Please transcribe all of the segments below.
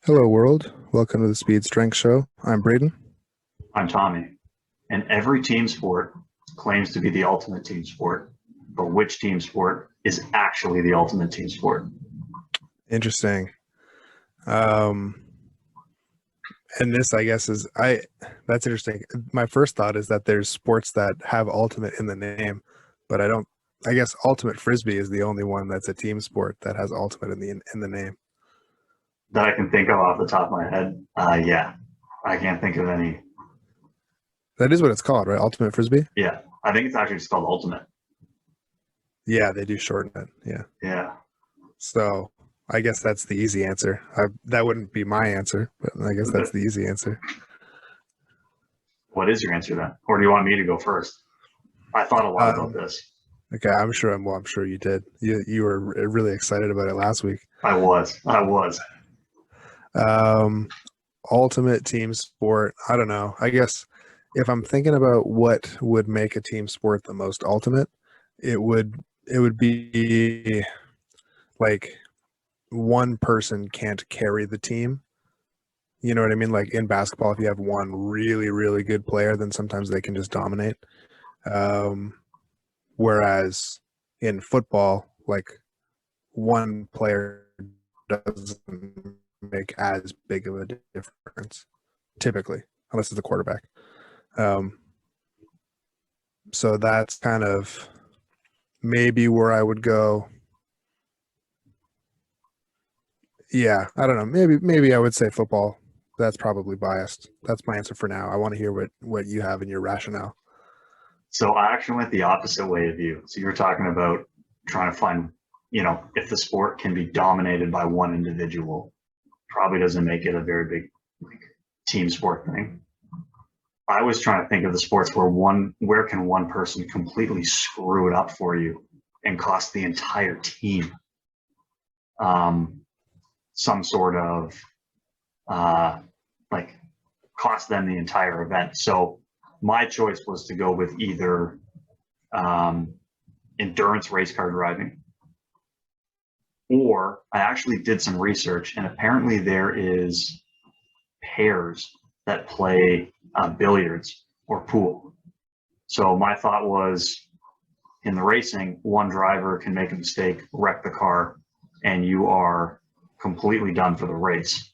Hello, world. Welcome to the Speed Strength Show. I'm Braden. I'm Tommy, and every team sport claims to be the ultimate team sport, but which team sport is actually the ultimate team sport? Interesting. Um, and this, I guess, that's interesting. My first thought is that there's sports that have ultimate in the name, but I guess ultimate frisbee is the only one that's a team sport that has ultimate in the name. That I can think of off the top of my head. Yeah, I can't think of any. That is what it's called, right? Ultimate frisbee? Yeah, I think it's actually just called ultimate. Yeah, they do shorten it. Yeah. Yeah. So I guess that's the easy answer. That wouldn't be my answer, but I guess that's the easy answer. What is your answer then? Or do you want me to go first? I thought a lot about Um, this. okay, I'm sure you did. You were really excited about it last week. I was. Um, ultimate team sport. I don't know. I guess if I'm thinking about what would make a team sport the most ultimate, it would be like one person can't carry the team. You know what I mean? Like in basketball, if you have one really, really good player, then sometimes they can just dominate. Um, whereas in football, like one player doesn't make as big of a difference typically, unless it's a quarterback. Um, so that's kind of maybe where I would go. Yeah, I don't know. Maybe I would say football. That's probably biased. That's my answer for now. I want to hear what you have in your rationale. So I actually went the opposite way of you. So you were talking about trying to find, if the sport can be dominated by one individual, probably doesn't make it a very big like team sport thing. I was trying to think of the sports where can one person completely screw it up for you and cost the entire team um, some sort of uh, like cost them the entire event. So my choice was to go with either um, endurance race car driving, or I actually did some research, and apparently there is pairs that play billiards or pool. So my thought was, in the racing, one driver can make a mistake, wreck the car, and you are completely done for the race.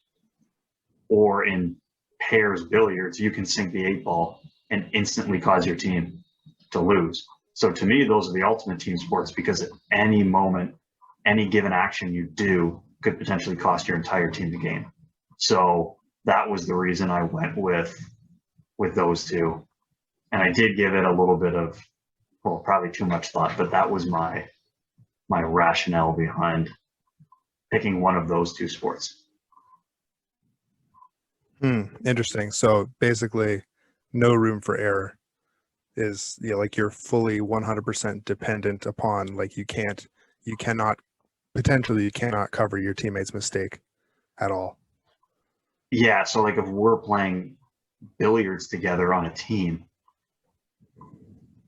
Or in pairs billiards, you can sink the eight ball and instantly cause your team to lose. So to me, those are the ultimate team sports because at any moment, any given action you do could potentially cost your entire team the game. So that was the reason I went with those two. And I did give it a little bit of, well, probably too much thought, but that was my rationale behind picking one of those two sports. Interesting. So basically, no room for error is like you're fully 100% dependent upon like you cannot potentially you cannot cover your teammate's mistake at all. Yeah, so like if we're playing billiards together on a team,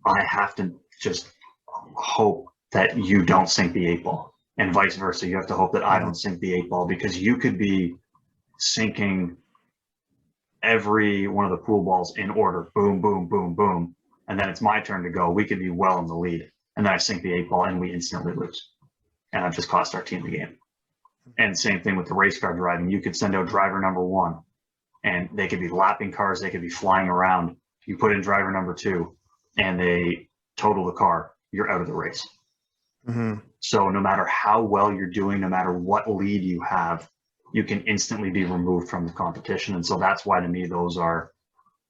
I have to just hope that you don't sink the eight ball, and vice versa. You have to hope that I don't sink the eight ball because you could be sinking every one of the pool balls in order, boom, boom, boom, boom, and then it's my turn to go. We could be well in the lead, and then I sink the eight ball, and we instantly lose, and I've just cost our team the game. And same thing with the race car driving. You could send out driver number one, and they could be lapping cars, they could be flying around. You put in driver number two, and they total the car. You're out of the race. Mm-hmm. So no matter how well you're doing, no matter what lead you have, you can instantly be removed from the competition. And so that's why to me, those are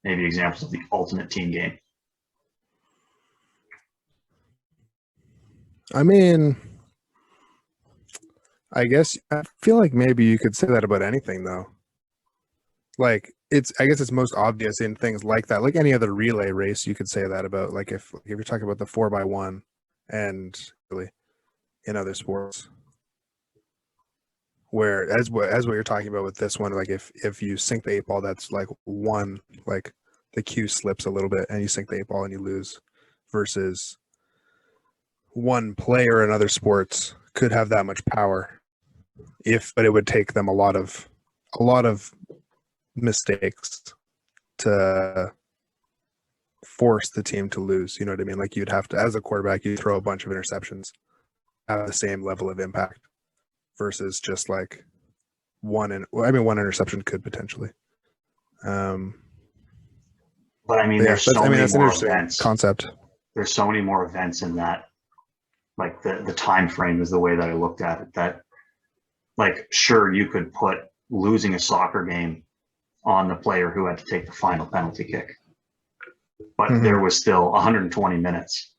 maybe examples of the ultimate team game. I mean, I guess I feel like maybe you could say that about anything though. Like I guess it's most obvious in things like that. Like any other relay race, you could say that about. Like if you're talking about the 4x1 and really in other sports. Where as what you're talking about with this one, like if you sink the eight ball, that's like one, like the cue slips a little bit and you sink the eight ball and you lose, versus one player in other sports could have that much power, but it would take them a lot of a lot of mistakes to force the team to lose. You know what I mean? Like you'd have to, as a quarterback, you throw a bunch of interceptions, have the same level of impact versus just like one interception could potentially. But I mean, Yeah, there's so many that's an more interesting events. concept. There's so many more events in that. Like the time frame is the way that I looked at it. That, like, sure, you could put losing a soccer game on the player who had to take the final penalty kick, but there was still 120 minutes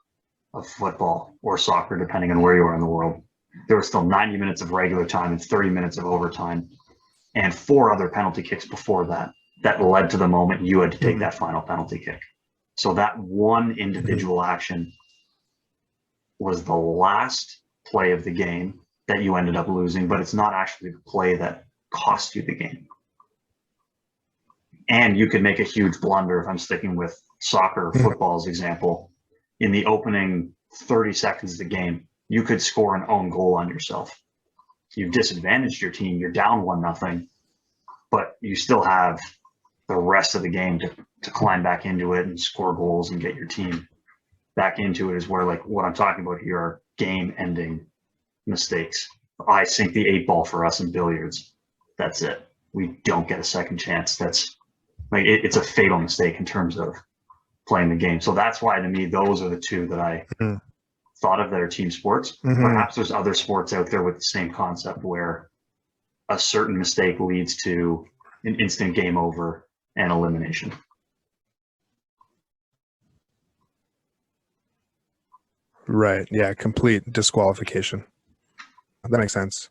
of football or soccer, depending on where you are in the world. There was still 90 minutes of regular time and 30 minutes of overtime, and 4 other penalty kicks before that led to the moment you had to take that final penalty kick. So that one individual action was the last play of the game that you ended up losing, but it's not actually the play that cost you the game. And you could make a huge blunder, if I'm sticking with soccer or football's example. In the opening 30 seconds of the game, you could score an own goal on yourself. You've disadvantaged your team, you're down 1-0, but you still have the rest of the game to climb back into it and score goals and get your team back into it. Is where, like, what I'm talking about here are game-ending mistakes. I sink the 8-ball for us in billiards. That's it. We don't get a second chance. That's like it's a fatal mistake in terms of playing the game. So that's why, to me, those are the two that I thought of that are team sports. Perhaps there's other sports out there with the same concept where a certain mistake leads to an instant game over and elimination. Right. Yeah. Complete disqualification. That makes sense.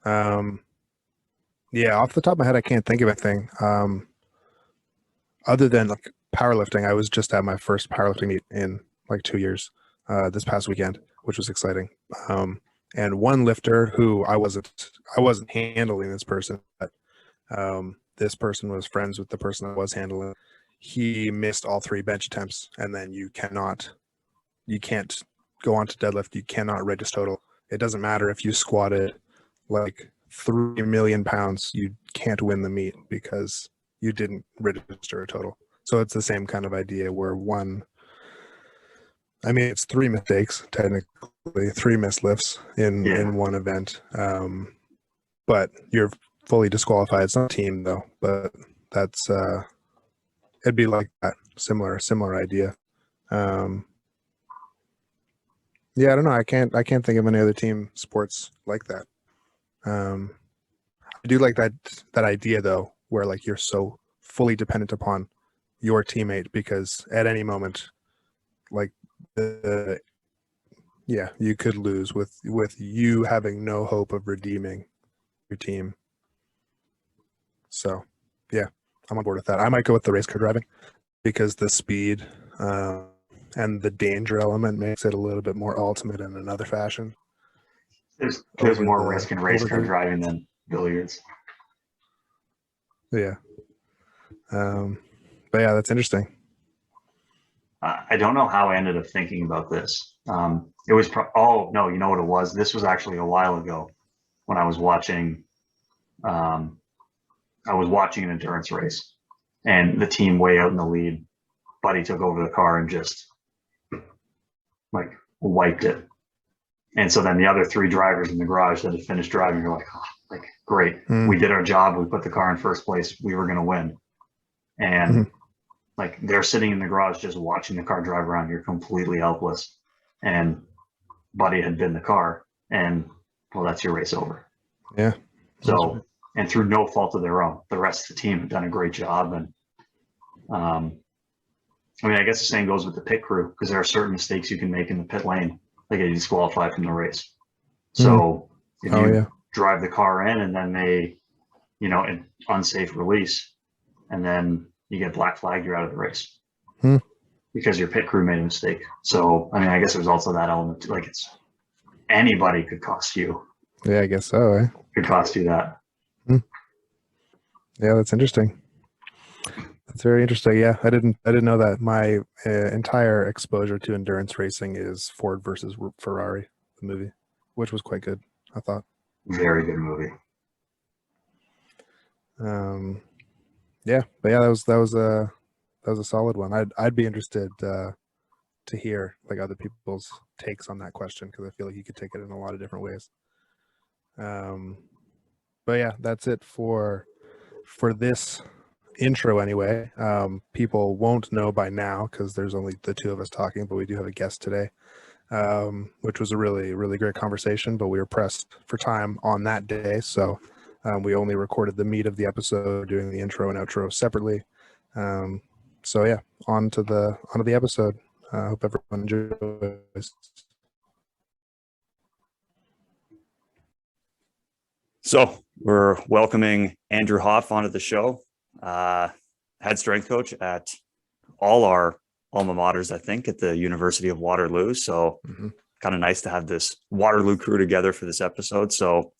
Yeah. Off the top of my head, I can't think of anything. Other than like powerlifting, I was just at my first powerlifting meet in like 2 years this past weekend, which was exciting. And one lifter who I wasn't handling this person, but this person was friends with the person I was handling. He missed all 3 bench attempts, and then you can't go on to deadlift. You cannot register total. It doesn't matter if you squatted like 3 million pounds, you can't win the meet because you didn't register a total. So it's the same kind of idea where it's 3 mistakes, technically 3 missed lifts in one event. But you're fully disqualified. It's not a team though, but that's it'd be like that. Similar idea. Yeah, I don't know. I can't think of any other team sports like that. I do like that idea though, where like you're so fully dependent upon your teammate because at any moment, like you could lose with you having no hope of redeeming your team. So yeah, I'm on board with that. I might go with the race car driving because the speed and the danger element makes it a little bit more ultimate in another fashion. There's more risk in race car driving than billiards. Yeah. But yeah, that's interesting. I don't know how I ended up thinking about this. It was you know what it was? This was actually a while ago when I was watching. I was watching an endurance race, and the team way out in the lead. Buddy took over the car and just like wiped it. And so then the other 3 drivers in the garage that had finished driving are like, great, we did our job. We put the car in first place. We were going to win. And like they're sitting in the garage just watching the car drive around. You're completely helpless. And Buddy had been the car, and well, that's your race over. Yeah. So, and through no fault of their own, the rest of the team had done a great job. And I guess the same goes with the pit crew, because there are certain mistakes you can make in the pit lane that get you disqualified from the race. So if you drive the car in and then they, an unsafe release, and then you get black flagged, you're out of the race because your pit crew made a mistake. So, I guess there's also that element, like it's anybody could cost you. Yeah, I guess so. Could cost you that. Yeah, that's interesting. That's very interesting. Yeah, I didn't know that. My entire exposure to endurance racing is Ford versus Ferrari, the movie, which was quite good, I thought. Very good movie. Yeah, but yeah, that was a solid one. I'd be interested to hear like other people's takes on that question, because I feel like you could take it in a lot of different ways. But yeah, that's it for this intro anyway. People won't know by now because there's only the two of us talking, but we do have a guest today, which was a really, really great conversation, but we were pressed for time on that day. So we only recorded the meat of the episode, doing the intro and outro separately. So yeah, on to the episode. Hope everyone enjoys. So we're welcoming Andrew Hopf onto the show, head strength coach at all our alma maters, I think, at the University of Waterloo. So kind of nice to have this Waterloo crew together for this episode. So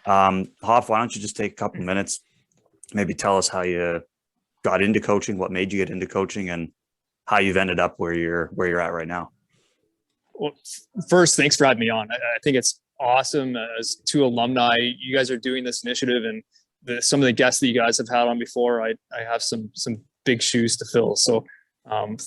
Hopf, why don't you just take a couple minutes, maybe tell us how you got into coaching, what made you get into coaching, and how you've ended up where you're at right now. Well, first, thanks for having me on. I think it's awesome as two alumni. You guys are doing this initiative, and some of the guests that you guys have had on before, I have some big shoes to fill. So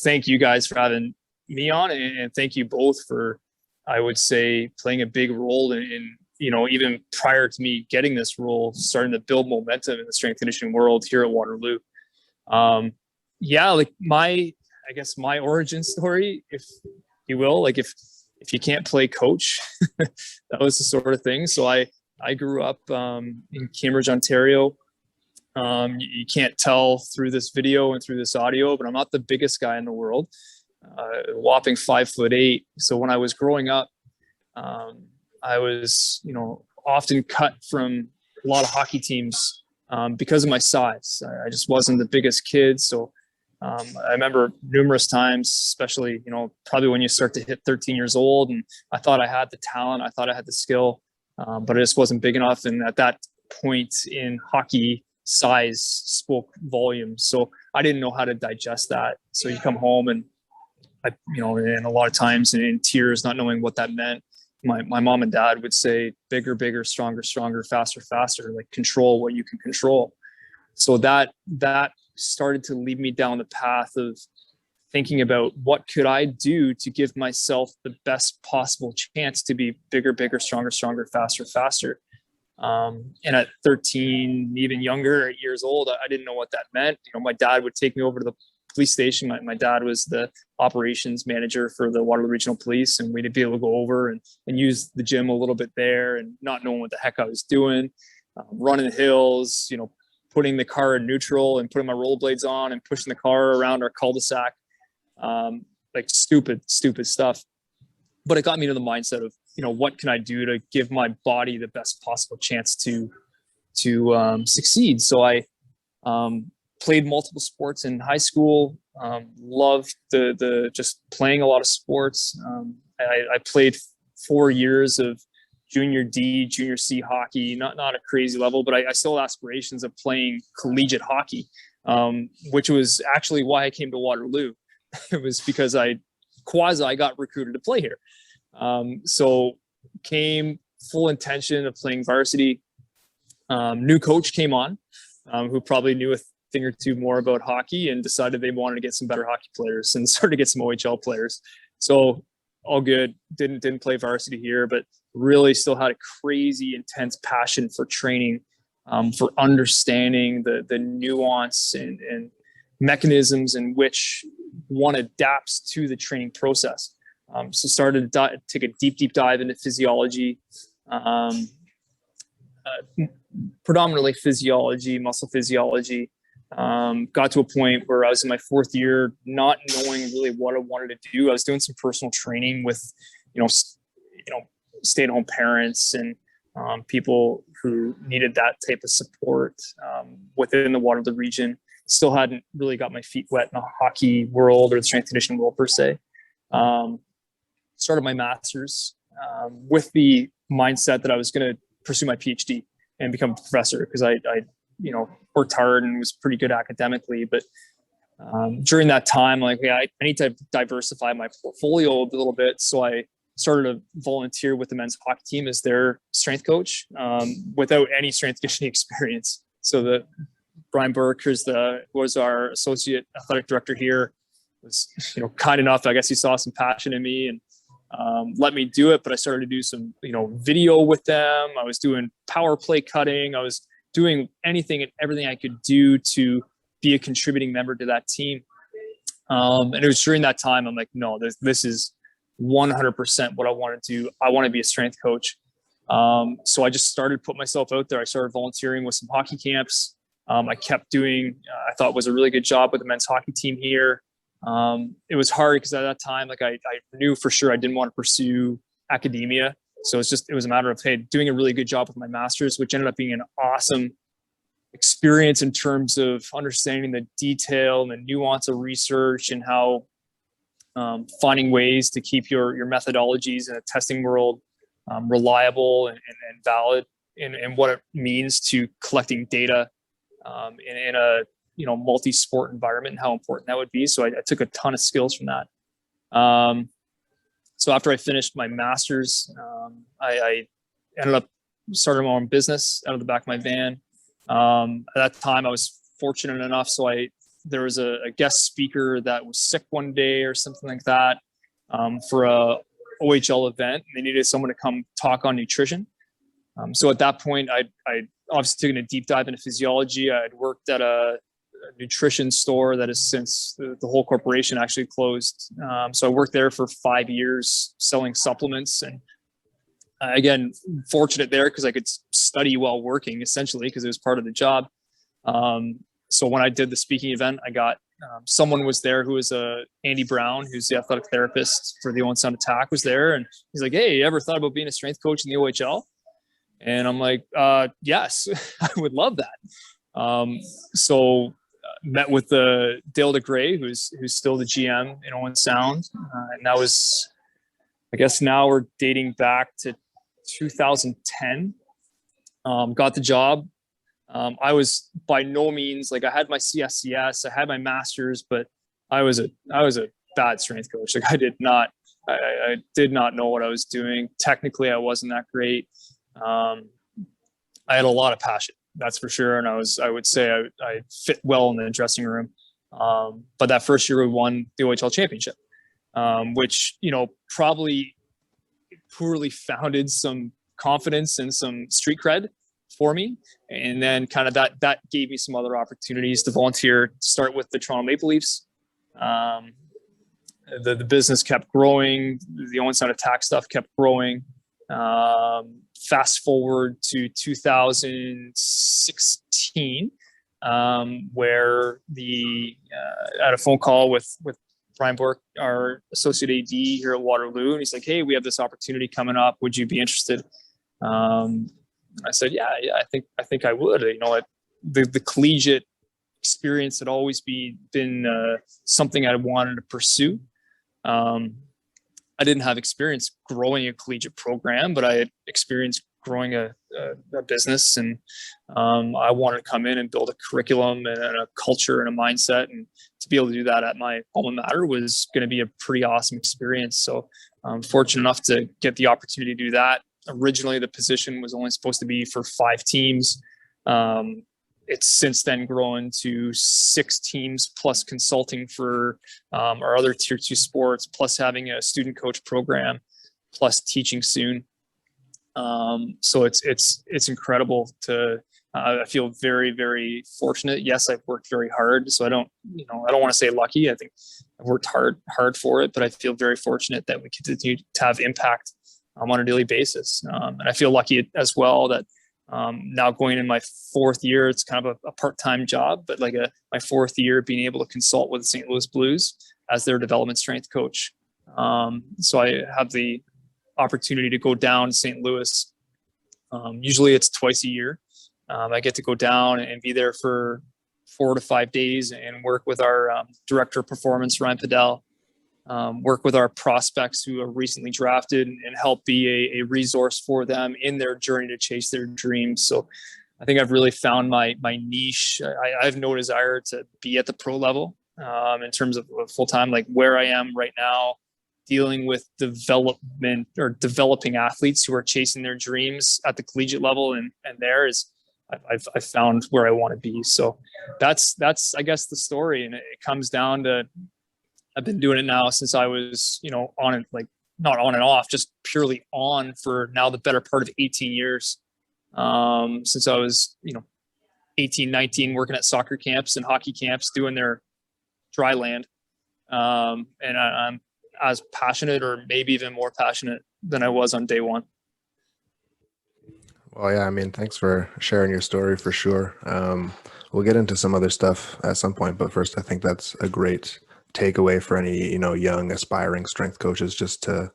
thank you guys for having me on, and thank you both for, I would say, playing a big role in even prior to me getting this role, starting to build momentum in the strength conditioning world here at Waterloo. Like I guess my origin story, if you will, like if you can't play coach, that was the sort of thing. So I grew up in Cambridge, Ontario. You can't tell through this video and through this audio, but I'm not the biggest guy in the world, whopping 5'8". So when I was growing up, I was, often cut from a lot of hockey teams because of my size. I just wasn't the biggest kid. So I remember numerous times, especially, probably when you start to hit 13 years old, and I thought I had the talent, I thought I had the skill, but I just wasn't big enough. And at that point in hockey, size spoke volumes. So I didn't know how to digest that. So you come home and and a lot of times in tears, not knowing what that meant. My mom and dad would say, bigger, bigger, stronger, stronger, faster, faster, like control what you can control. So that started to lead me down the path of thinking about what could I do to give myself the best possible chance to be bigger, bigger, stronger, stronger, faster, faster. And at 13, even younger, 8 years old, I didn't know what that meant. My dad would take me over to the police station. My dad was the operations manager for the Waterloo Regional Police, and we'd be able to go over and use the gym a little bit there, and not knowing what the heck I was doing, running hills, putting the car in neutral and putting my rollerblades on and pushing the car around our cul-de-sac, like stupid stuff. But it got me to the mindset of, what can I do to give my body the best possible chance to succeed? So I played multiple sports in high school. Loved the just playing a lot of sports. I played 4 years of junior D, junior C hockey, not a crazy level, but I still had aspirations of playing collegiate hockey, which was actually why I came to Waterloo. It was because I got recruited to play here. So came full intention of playing varsity. New coach came on, who probably knew a thing or two more about hockey, and decided they wanted to get some better hockey players and started to get some OHL players. So all good. Didn't play varsity here, but really still had a crazy intense passion for training, for understanding the nuance and mechanisms in which one adapts to the training process. So started to take a deep dive into physiology, predominantly physiology, muscle physiology. Got to a point where I was in my 4th year, not knowing really what I wanted to do. I was doing some personal training with, stay-at-home parents and people who needed that type of support within the Waterloo region. Still hadn't really got my feet wet in the hockey world or the strength conditioning world per se. Started my master's with the mindset that I was going to pursue my PhD and become a professor, because I worked hard and was pretty good academically. But during that time, I need to diversify my portfolio a little bit. So I started to volunteer with the men's hockey team as their strength coach, without any strength conditioning experience. So the Brian Burke, was our associate athletic director here, was, kind enough. I guess he saw some passion in me and let me do it. But I started to do some, video with them. I was doing power play cutting. I was doing anything and everything I could do to be a contributing member to that team. And it was during that time I'm like, no, this is 100% what I want to do. I want to be a strength coach. So I just started putting myself out there. I started volunteering with some hockey camps. I kept doing, I thought was a really good job with the men's hockey team here. It was hard because at that time, like I knew for sure I didn't want to pursue academia. So it was a matter of, hey, doing a really good job with my master's, which ended up being an awesome experience in terms of understanding the detail and the nuance of research and how finding ways to keep your methodologies in a testing world reliable and valid, and what it means to collecting data in a multi-sport environment and how important that would be. So I took a ton of skills from that. So after I finished my master's, I ended up starting my own business out of the back of my van. At that time, I was fortunate enough, so there was a guest speaker that was sick one day or something like that for a OHL event. They needed someone to come talk on nutrition. So at that point, I obviously taken a deep dive into physiology. I'd worked at a nutrition store that has since the whole corporation actually closed. So I worked there for 5 years selling supplements, and again, fortunate there because I could study while working essentially because it was part of the job. So when I did the speaking event, I got someone was there who was Andy Brown, who's the athletic therapist for the Owen Sound Attack, was there, and he's like, "Hey, you ever thought about being a strength coach in the OHL?" And I'm like, "Yes, I would love that." So met with Dale DeGray, who's still the GM in Owen Sound, and that was, I guess now we're dating back to 2010. Got the job. I was by no means, like, I had my CSCS, I had my master's, but I was a bad strength coach. Like I did not know what I was doing. Technically, I wasn't that great. I had a lot of passion, that's for sure. And I would say I fit well in the dressing room. But that first year we won the OHL championship, which, probably poorly founded some confidence and some street cred for me. And then kind of that gave me some other opportunities to volunteer, start with the Toronto Maple Leafs. The business kept growing. The Owen Sound Attack stuff kept growing. Fast forward to 2016, where I had a phone call with Brian Burke, our associate AD here at Waterloo, and he's like, "Hey, we have this opportunity coming up. Would you be interested?" I said, "Yeah, I think I would." The collegiate experience had always been something I wanted to pursue. I didn't have experience growing a collegiate program, but I had experience growing a business, and I wanted to come in and build a curriculum and a culture and a mindset, and to be able to do that at my alma mater was going to be a pretty awesome experience. So I'm fortunate enough to get the opportunity to do that. Originally, the position was only supposed to be for 5 teams. It's since then grown to 6 teams plus consulting for our other tier 2 sports, plus having a student coach program, plus teaching soon. So it's incredible I feel very, very fortunate. Yes, I've worked very hard. So I don't want to say lucky. I think I've worked hard for it, but I feel very fortunate that we continue to have impact on a daily basis. And I feel lucky as well that now going in my 4th year, it's kind of a part-time job, but like my 4th year being able to consult with the St. Louis Blues as their development strength coach. So I have the opportunity to go down to St. Louis. Usually it's twice a year. I get to go down and be there for 4 to 5 days and work with our director of performance, Ryan Padell, work with our prospects who are recently drafted and help be a resource for them in their journey to chase their dreams. So I think I've really found my niche. I have no desire to be at the pro level in terms of full-time, like where I am right now, dealing with developing athletes who are chasing their dreams at the collegiate level. And there is, I've found where I want to be. So that's I guess the story, and it comes down to I've been doing it now since I was on it, like not on and off, just purely on for now the better part of 18 years. Since I was 18, 19, working at soccer camps and hockey camps, doing their dry land. And I'm as passionate, or maybe even more passionate than I was on day one. Well, yeah, I mean, thanks for sharing your story for sure. We'll get into some other stuff at some point, but first, I think that's a great takeaway for any, young aspiring strength coaches, just to,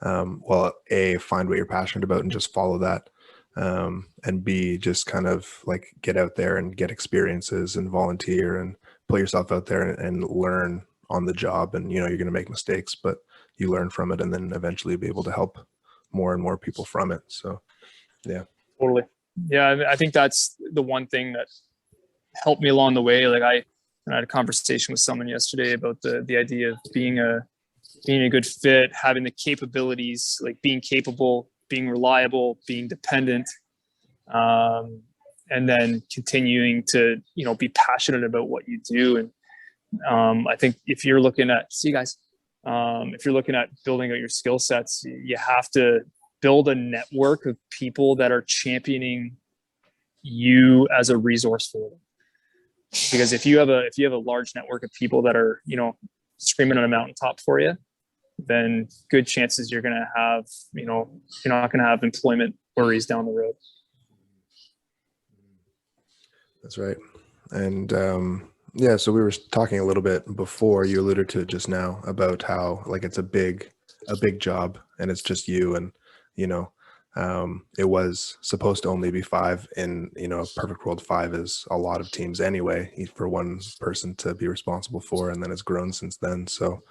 well, A, find what you're passionate about and just follow that. And B, just kind of like get out there and get experiences and volunteer and put yourself out there and learn on the job. And, you're going to make mistakes, but you learn from it and then eventually be able to help more and more people from it. So, yeah. Totally. Yeah. I think that's the one thing that helped me along the way. Like I had a conversation with someone yesterday about the idea of being a good fit, having the capabilities, like being capable, being reliable, being dependent, and then continuing to, be passionate about what you do. And I think if you're looking at, if you're looking at building out your skill sets, you have to build a network of people that are championing you as a resource for them. Because if you have a large network of people that are, screaming on a mountaintop for you, then good chances you're going to have, you're not going to have employment worries down the road. That's right. And yeah, so we were talking a little bit before, you alluded to it just now, about how like it's a big job and it's just you, and it was supposed to only be 5 in, a perfect world. 5 is a lot of teams anyway for one person to be responsible for, and then it's grown since then. So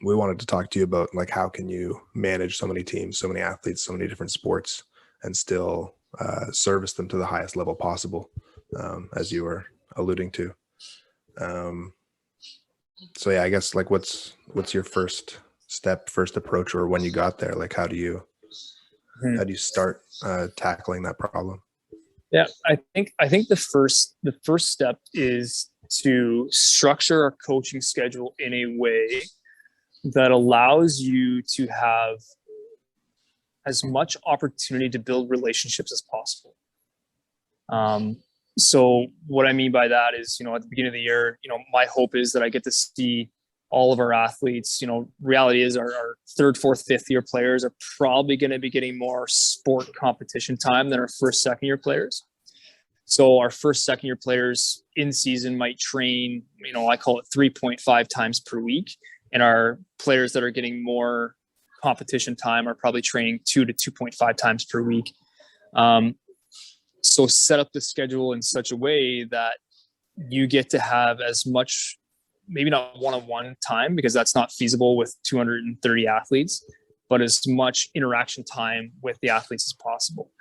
we wanted to talk to you about like, how can you manage so many teams, so many athletes, so many different sports, and still service them to the highest level possible, as you were alluding to. So yeah, I guess like what's your first approach, or when you got there, like how do you start tackling that problem? Yeah, I think the first step is to structure our coaching schedule in a way that allows you to have as much opportunity to build relationships as possible. So what I mean by that is, at the beginning of the year, my hope is that I get to see all of our athletes. Reality is our 3rd, 4th, 5th year players are probably going to be getting more sport competition time than our 1st, 2nd year players. So our 1st, 2nd year players in season might train, I call it 3.5 times per week. And our players that are getting more competition time are probably training 2 to 2.5 times per week. So set up the schedule in such a way that you get to have as much, maybe not one-on-one time, because that's not feasible with 230 athletes, but as much interaction time with the athletes as possible.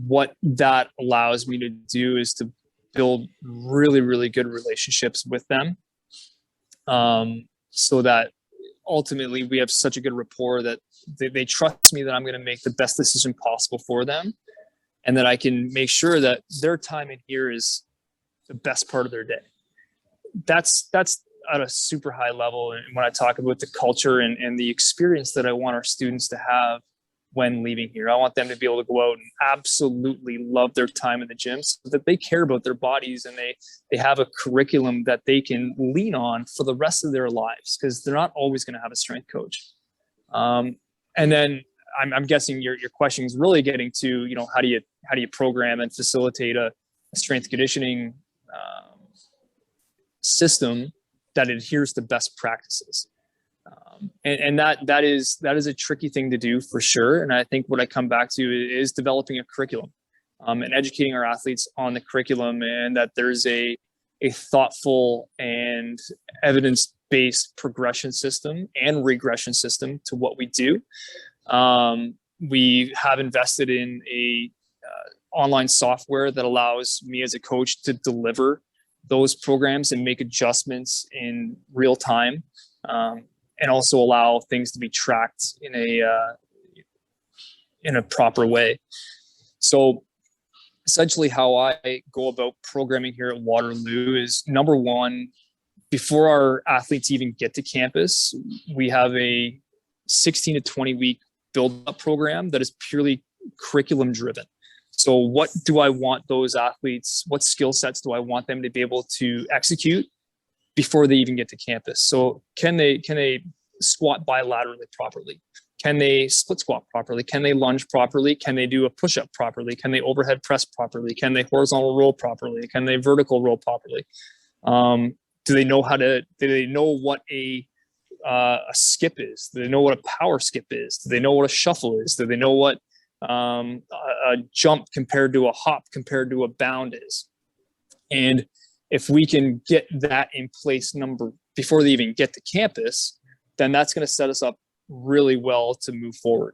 What that allows me to do is to build really, really good relationships with them, so that ultimately we have such a good rapport that they trust me that I'm going to make the best decision possible for them, and that I can make sure that their time in here is the best part of their day. That's at a super high level. And when I talk about the culture and the experience that I want our students to have when leaving here, I want them to be able to go out and absolutely love their time in the gym, so that they care about their bodies and they have a curriculum that they can lean on for the rest of their lives, because they're not always going to have a strength coach. And then I'm guessing your question is really getting to, how do you program and facilitate a strength conditioning system that adheres to best practices. And that is a tricky thing to do for sure. And I think what I come back to is developing a curriculum, and educating our athletes on the curriculum, and that there's a thoughtful and evidence-based progression system and regression system to what we do. We have invested in a online software that allows me as a coach to deliver those programs and make adjustments in real time, and also allow things to be tracked in a proper way. So essentially how I go about programming here at Waterloo is, number one, before our athletes even get to campus, we have a 16 to 20 week build up program that is purely curriculum driven. So what do I want those athletes, what skill sets do I want them to be able to execute before they even get to campus? So can they squat bilaterally properly? Can they split squat properly? Can they lunge properly? Can they do a push-up properly? Can they overhead press properly? Can they horizontal roll properly? Can they vertical roll properly? Do they know what a skip is? Do they know what a power skip is? Do they know what a shuffle is? Do they know what a jump compared to a hop compared to a bound is? And if we can get that in place before they even get to campus, then that's going to set us up really well to move forward.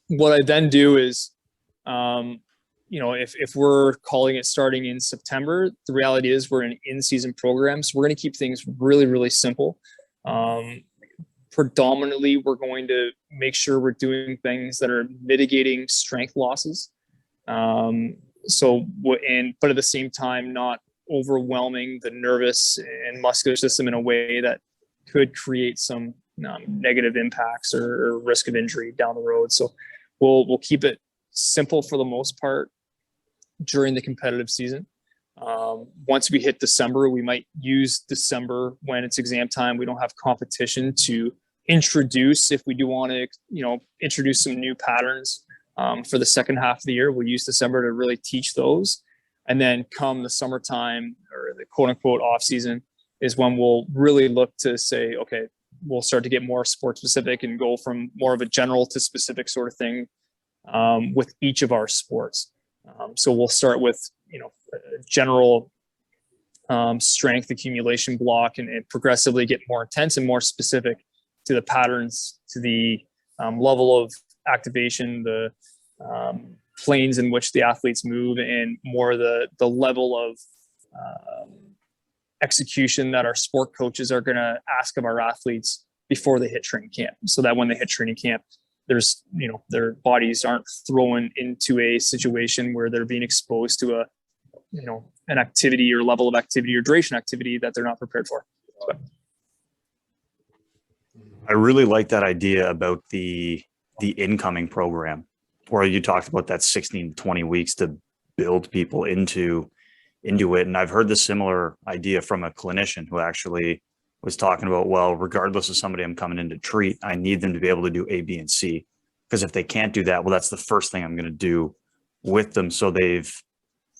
What I then do is, if we're calling it starting in September, the reality is we're an in-season program, so we're going to keep things really, really simple. Predominantly, we're going to make sure we're doing things that are mitigating strength losses. But at the same time, not overwhelming the nervous and muscular system in a way that could create some negative impacts or risk of injury down the road. So we'll keep it simple for the most part during the competitive season. Once we hit December, we might use December when it's exam time. We don't have competition to introduce. If we do want to, introduce some new patterns for the second half of the year, we'll use December to really teach those. And then come the summertime or the quote unquote off season is when we'll really look to say, okay, we'll start to get more sport specific and go from more of a general to specific sort of thing with each of our sports. So we'll start with, a general strength accumulation block and progressively get more intense and more specific to the patterns, to the level of activation, the planes in which the athletes move, and more the level of execution that our sport coaches are going to ask of our athletes before they hit training camp, so that when they hit training camp, there's, their bodies aren't thrown into a situation where they're being exposed to an activity or level of activity or duration activity that they're not prepared for. So. I really like that idea about the incoming program, where you talked about that 16 to 20 weeks to build people into it. And I've heard the similar idea from a clinician who actually was talking about, well, regardless of somebody I'm coming in to treat, I need them to be able to do A, B, and C. Because if they can't do that, well, that's the first thing I'm going to do with them. So they've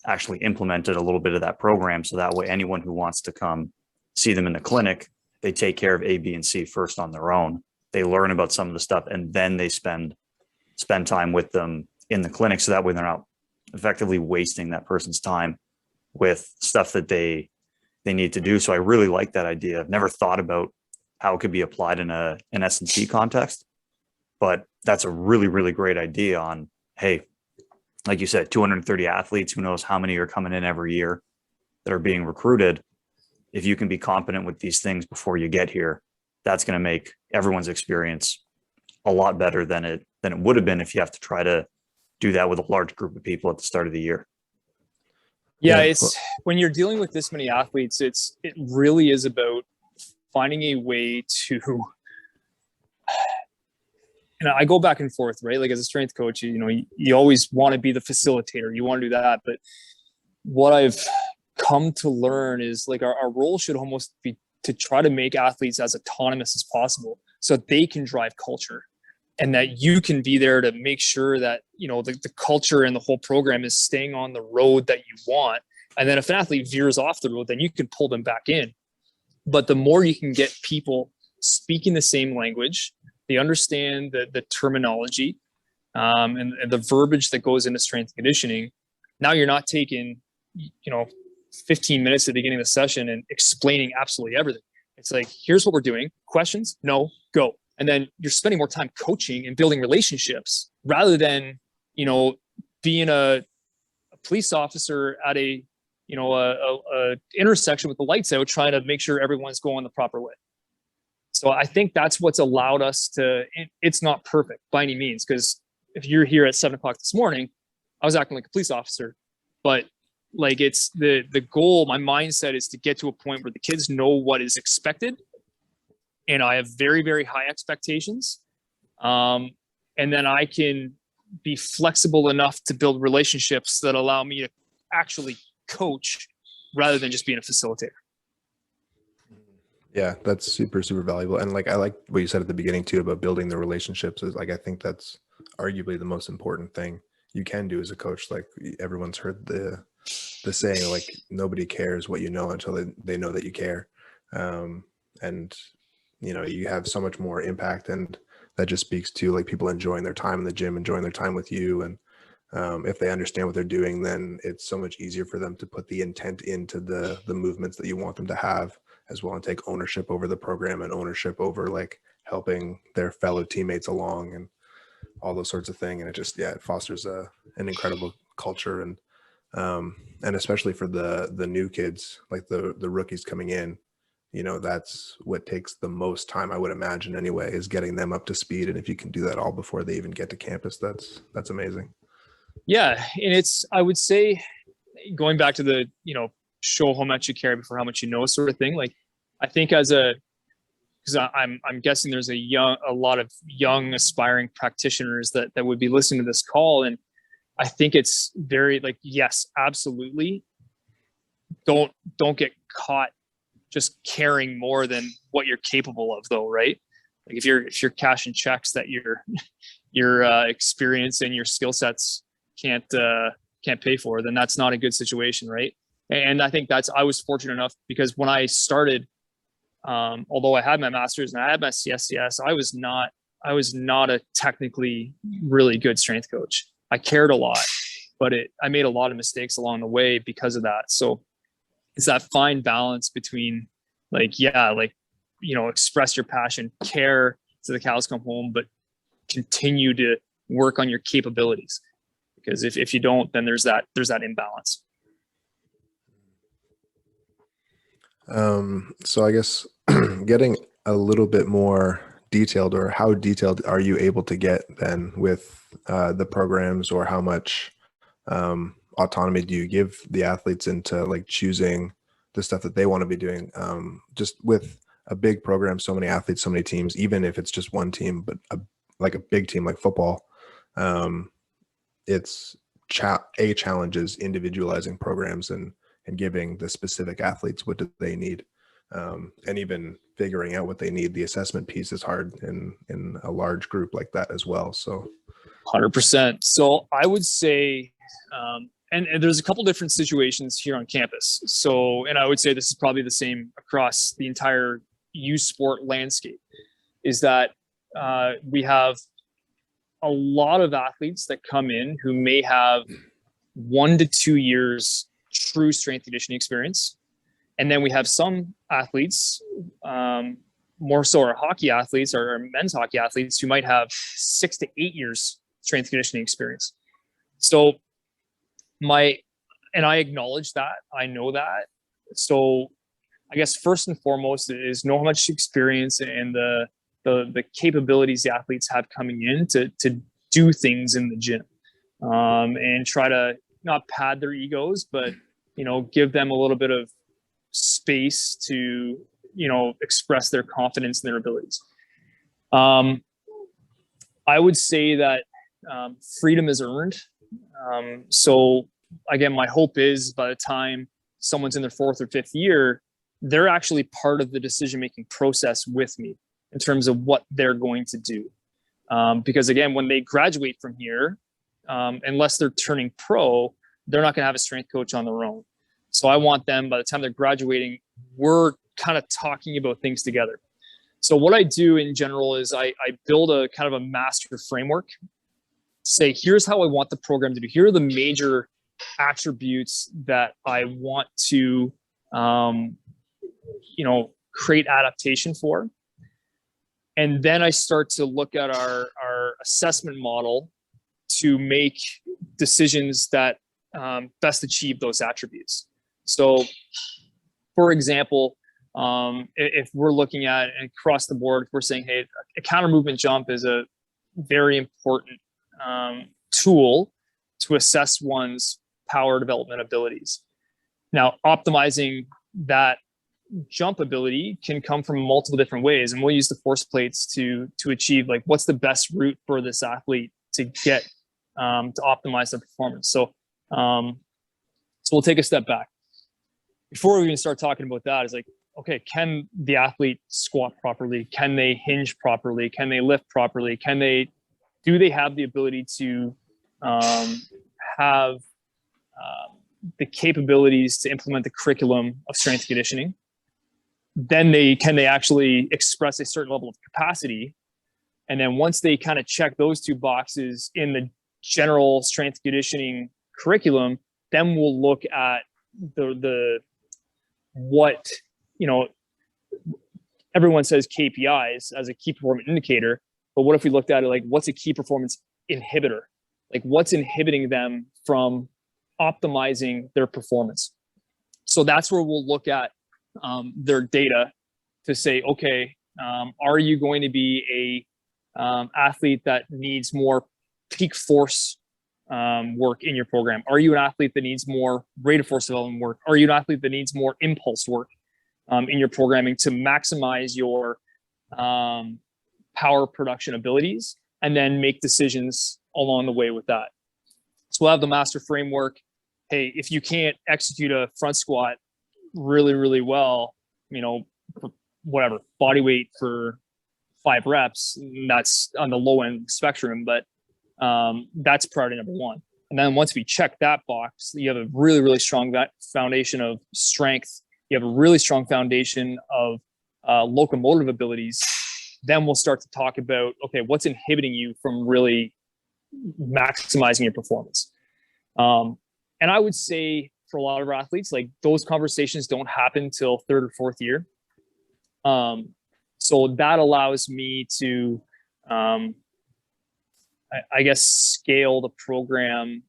actually implemented a little bit of that program. So that way, anyone who wants to come see them in the clinic, they take care of A, B, and C first on their own. They learn about some of the stuff, and then they spend time with them in the clinic. So that way they're not effectively wasting that person's time with stuff that they need to do. So I really like that idea. I've never thought about how it could be applied in an S&T context, but that's a really, really great idea on, hey, like you said, 230 athletes, who knows how many are coming in every year that are being recruited. If you can be competent with these things before you get here, that's going to make everyone's experience a lot better than it would have been if you have to try to do that with a large group of people at the start of the year. Yeah, it's when you're dealing with this many athletes, it really is about finding a way to, I go back and forth, right? Like as a strength coach, you always want to be the facilitator, you want to do that. But what I've come to learn is like our role should almost be to try to make athletes as autonomous as possible so that they can drive culture, and that you can be there to make sure that, the culture and the whole program is staying on the road that you want. And then if an athlete veers off the road, then you can pull them back in. But the more you can get people speaking the same language, they understand the terminology and the verbiage that goes into strength and conditioning. Now you're not taking, 15 minutes at the beginning of the session and explaining absolutely everything. It's like, here's what we're doing. Questions? No, go. And then you're spending more time coaching and building relationships rather than, being a police officer at a intersection with the lights out, trying to make sure everyone's going the proper way. So I think that's what's allowed us to, it's not perfect by any means, because if you're here at 7:00 this morning, I was acting like a police officer but like it's the goal, my mindset is to get to a point where the kids know what is expected, and I have very, very high expectations. And then I can be flexible enough to build relationships that allow me to actually coach rather than just being a facilitator. Yeah, that's super, super valuable. And like, I like what you said at the beginning too about building the relationships. Is like, I think that's arguably the most important thing you can do as a coach. Like, everyone's heard the saying, like, nobody cares what you know until they know that you care. And you know, you have so much more impact, and that just speaks to like people enjoying their time in the gym, enjoying their time with you. And if they understand what they're doing, then it's so much easier for them to put the intent into the movements that you want them to have as well, and take ownership over the program and ownership over like helping their fellow teammates along and all those sorts of things. And it just, yeah, it fosters an incredible culture. And especially for the new kids, like the rookies coming in, you know, that's what takes the most time, I would imagine anyway, is getting them up to speed. And if you can do that all before they even get to campus, that's amazing. Yeah. And it's, I would say, going back to the, you know, show how much you care before how much you know sort of thing. Like, I think because I'm guessing there's a lot of young aspiring practitioners that would be listening to this call. And I think it's very like, yes, absolutely. Don't get caught just caring more than what you're capable of though. Right. Like if you're cashing checks that your experience and your skill sets can't pay for, then that's not a good situation. Right. And I think I was fortunate enough because when I started, although I had my master's and I had my CSCS, I was not a technically really good strength coach. I cared a lot, but I made a lot of mistakes along the way because of that. So it's that fine balance between like, yeah, like, you know, express your passion, care to the cows come home, but continue to work on your capabilities. Because if you don't, then there's that imbalance. So I guess getting a little bit more detailed, or how detailed are you able to get then with the programs, or how much autonomy do you give the athletes into like choosing the stuff that they want to be doing? Just with a big program, so many athletes, so many teams, even if it's just one team, but like a big team like football, it's challenges individualizing programs and giving the specific athletes what do they need, and even figuring out what they need. The assessment piece is hard in a large group like that as well. So 100%. So I would say, and there's a couple different situations here on campus. So, and I would say this is probably the same across the entire youth sport landscape, is that we have a lot of athletes that come in who may have 1 to 2 years true strength conditioning experience. And then we have some athletes, more so our hockey athletes or our men's hockey athletes, who might have 6 to 8 years strength conditioning experience. So I acknowledge that, I know that. So I guess first and foremost is know how much experience and the capabilities the athletes have coming in to do things in the gym, and try to not pad their egos, but, you know, give them a little bit of space to, you know, express their confidence in their abilities. I would say that freedom is earned. So again, my hope is by the time someone's in their 4th or 5th year, they're actually part of the decision-making process with me in terms of what they're going to do. Because again, when they graduate from here, unless they're turning pro, they're not going to have a strength coach on their own. So I want them, by the time they're graduating, we're kind of talking about things together. So what I do in general is I build a kind of a master framework, say, here's how I want the program to do. Here are the major attributes that I want to, you know, create adaptation for. And then I start to look at our assessment model to make decisions that best achieve those attributes. So, for example, if we're looking at across the board, if we're saying, hey, a counter movement jump is a very important tool to assess one's power development abilities. Now, optimizing that jump ability can come from multiple different ways, and we'll use the force plates to achieve like what's the best route for this athlete to get to optimize their performance. So we'll take a step back before we even start talking about that. Is like, okay, can the athlete squat properly? Can they hinge properly? Can they lift properly? Do they have the ability to have the capabilities to implement the curriculum of strength conditioning? Then can they actually express a certain level of capacity? And then once they kind of check those two boxes in the general strength conditioning curriculum, then we'll look at what, everyone says KPIs as a key performance indicator, but what if we looked at it like, what's a key performance inhibitor? Like, what's inhibiting them from optimizing their performance? So that's where we'll look at their data to say, okay, are you going to be a athlete that needs more peak force work in your program? Are you an athlete that needs more rate of force development work? Are you an athlete that needs more impulse work in your programming to maximize your power production abilities, and then make decisions along the way with that? So we'll have the master framework. Hey, if you can't execute a front squat really, really well, whatever, body weight for 5 reps, that's on the low end spectrum, but that's priority number one. And then once we check that box, you have a really, really strong foundation of strength. You have a really strong foundation of locomotive abilities. Then we'll start to talk about, okay, what's inhibiting you from really maximizing your performance? And I would say for a lot of our athletes, like, those conversations don't happen till 3rd or 4th year. So that allows me to, I guess, scale the program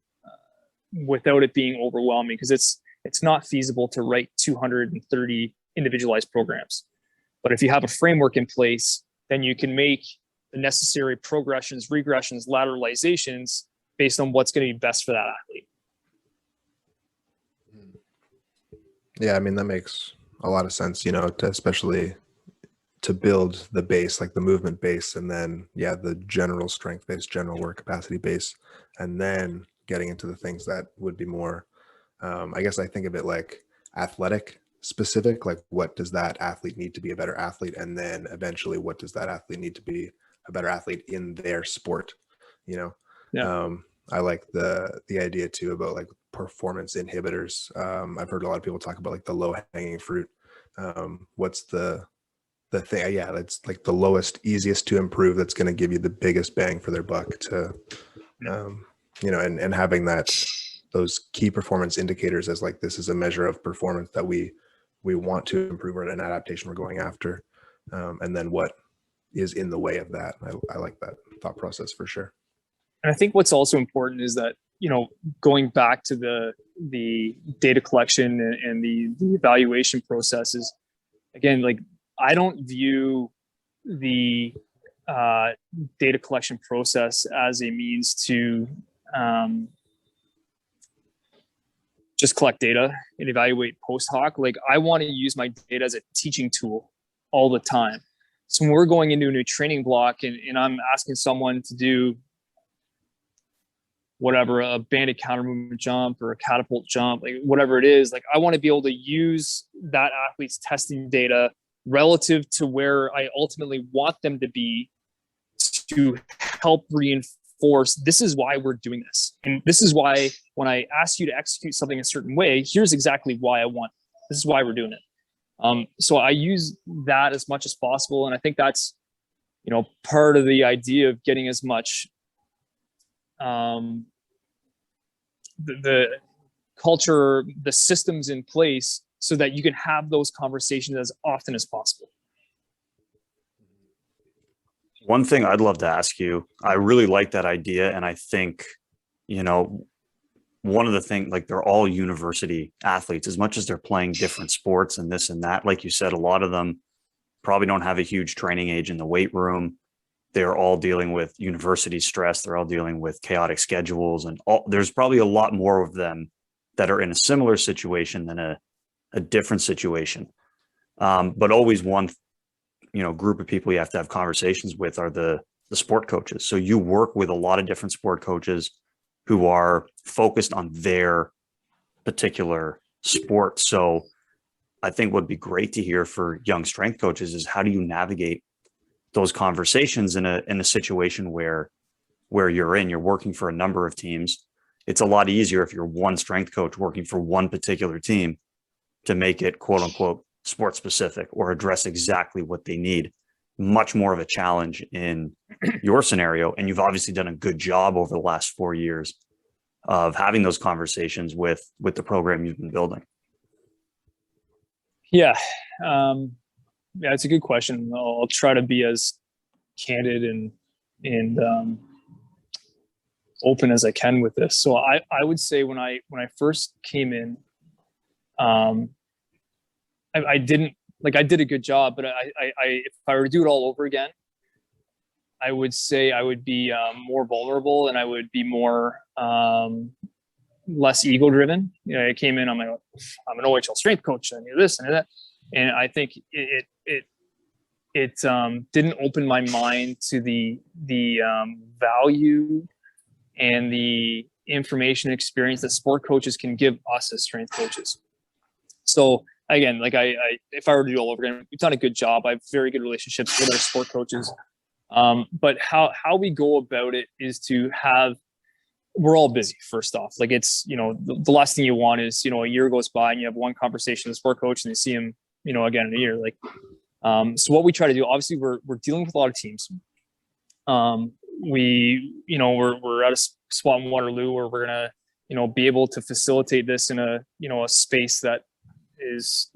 without it being overwhelming, because it's not feasible to write 230 individualized programs. But if you have a framework in place, then you can make the necessary progressions, regressions, lateralizations based on what's going to be best for that athlete. Yeah, I mean, that makes a lot of sense, especially to build the base, like the movement base, and then, the general strength base, general work capacity base, and then getting into the things that would be more, I guess I think of it like athletic specific, like what does that athlete need to be a better athlete? And then eventually what does that athlete need to be a better athlete in their sport? Yeah. I like the idea too about like performance inhibitors. I've heard a lot of people talk about like the low hanging fruit. What's the thing? Yeah, that's like the lowest, easiest to improve. That's going to give you the biggest bang for their buck to, and having those key performance indicators as like, this is a measure of performance that we want to improve, or an adaptation we're going after. And then what is in the way of that. I like that thought process for sure. And I think what's also important is that, going back to the data collection and the evaluation processes, again, like, I don't view the data collection process as a means to just collect data and evaluate post hoc. Like, I want to use my data as a teaching tool all the time. So when we're going into a new training block and I'm asking someone to do whatever, a banded counter movement jump or a catapult jump, like whatever it is, like, I want to be able to use that athlete's testing data relative to where I ultimately want them to be to help reinforce, this is why we're doing this. And this is why when I ask you to execute something a certain way, here's exactly why this is why we're doing it. So I use that as much as possible. And I think that's, part of the idea of getting as much the culture, the systems in place so that you can have those conversations as often as possible. One thing I'd love to ask you, I really like that idea. And I think, one of the things, like, they're all university athletes, as much as they're playing different sports and this and that. Like you said, a lot of them probably don't have a huge training age in the weight room. They're all dealing with university stress. They're all dealing with chaotic schedules, and there's probably a lot more of them that are in a similar situation than a different situation. But always one, group of people you have to have conversations with are the sport coaches. So you work with a lot of different sport coaches who are focused on their particular sport. So I think what would be great to hear for young strength coaches is, how do you navigate those conversations in a situation where you're working for a number of teams. It's a lot easier if you're one strength coach working for one particular team to make it quote unquote sport specific or address exactly what they need. Much more of a challenge in your scenario. And you've obviously done a good job over the last 4 years of having those conversations with the program you've been building. Yeah. Yeah, it's a good question. I'll try to be as candid and open as I can with this. So I would say when I first came in, I did a good job, but if I were to do it all over again, I would say I would be more vulnerable, and I would be more less ego driven. I came in, I'm an OHL strength coach, I knew this and that, and I think it didn't open my mind to the value and the information experience that sport coaches can give us as strength coaches. So again, if I were to do it all over again, we've done a good job. I have very good relationships with our sport coaches. But how we go about it is we're all busy, first off. It's, the last thing you want is, a year goes by and you have one conversation with a sport coach and you see him, again in a year. So what we try to do, obviously we're dealing with a lot of teams. We're at a spot in Waterloo where we're going to, be able to facilitate this in a space that is,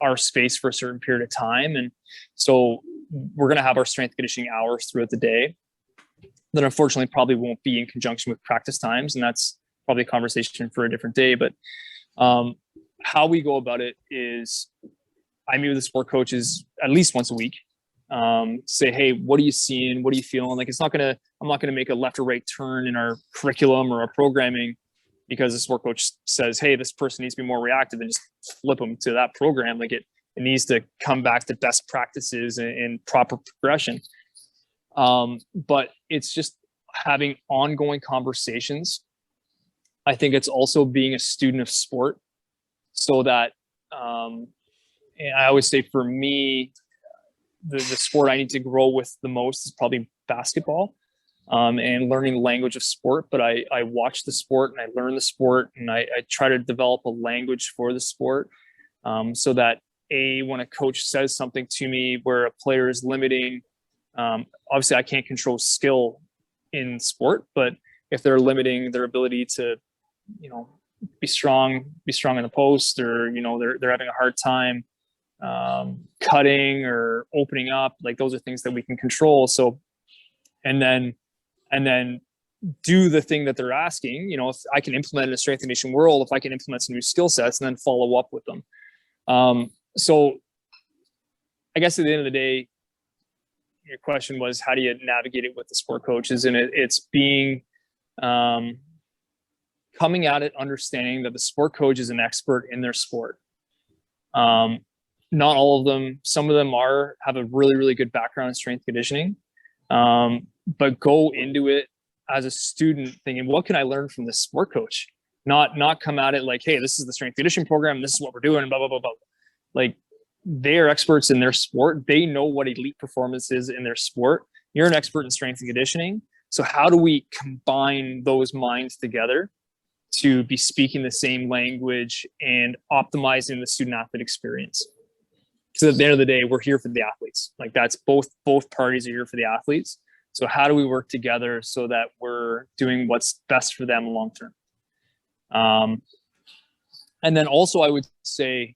our space for a certain period of time. And so we're going to have our strength conditioning hours throughout the day that unfortunately probably won't be in conjunction with practice times. And that's probably a conversation for a different day. But how we go about it is I meet with the sport coaches at least once a week. Say, hey, what are you seeing? What are you feeling? I'm not going to make a left or right turn in our curriculum or our programming because the sport coach says, hey, this person needs to be more reactive, and just flip them to that program. It needs to come back to best practices and proper progression. But it's just having ongoing conversations. I think it's also being a student of sport, so that, and I always say for me, the sport I need to grow with the most is probably basketball, and learning the language of sport. But I watch the sport and I learn the sport, and I try to develop a language for the sport, so that when a coach says something to me where a player is limiting, obviously I can't control skill in sport, but if they're limiting their ability to, be strong in the post, or, they're having a hard time cutting or opening up, those are things that we can control. So, and then do the thing that they're asking, if I can implement in a strength and conditioning world, if I can implement some new skill sets and then follow up with them. So I guess at the end of the day, your question was, how do you navigate it with the sport coaches? And it's being, coming at it, understanding that the sport coach is an expert in their sport. Not all of them. Some of them have a really, really good background in strength conditioning, but go into it as a student thinking, what can I learn from this sport coach? Not come at it like, hey, this is the strength conditioning program, this is what we're doing, blah, blah, blah, blah. They're experts in their sport. They know what elite performance is in their sport. You're an expert in strength and conditioning. So how do we combine those minds together to be speaking the same language and optimizing the student athlete experience? Because at the end of the day, we're here for the athletes. That's both parties are here for the athletes. So how do we work together so that we're doing what's best for them long term? And then also I would say,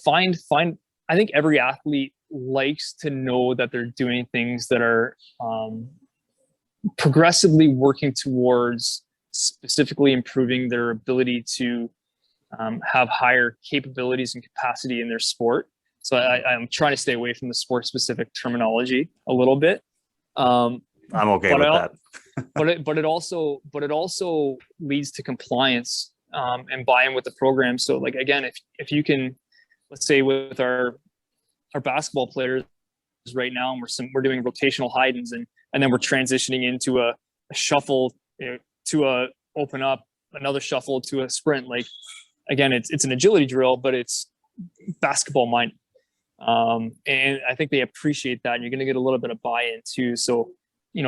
find, I think every athlete likes to know that they're doing things that are progressively working towards specifically improving their ability to have higher capabilities and capacity in their sport. So I'm trying to stay away from the sport specific terminology a little bit. I'm okay with that. but it also leads to compliance and buy in with the program. So like, again, if you can, let's say with our basketball players right now, and we're doing rotational hide-ins, and then we're transitioning into a shuffle, to a open up, another shuffle to a sprint. Like, again, it's an agility drill, but it's basketball minded. And I think they appreciate that, and you're going to get a little bit of buy-in too. So,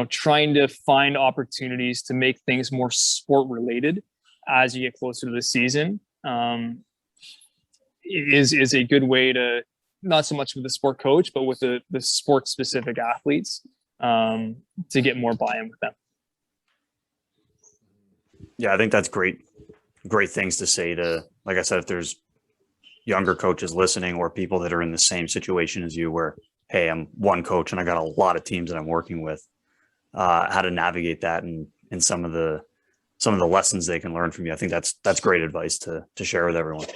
trying to find opportunities to make things more sport related as you get closer to the season, is a good way to, not so much with the sport coach, but with the sport specific athletes, to get more buy-in with them. Yeah, I think that's great things to say to, like I said, if there's younger coaches listening or people that are in the same situation as you where, hey, I'm one coach and I got a lot of teams that I'm working with, how to navigate that and some of the lessons they can learn from you. I think that's great advice to share with everyone.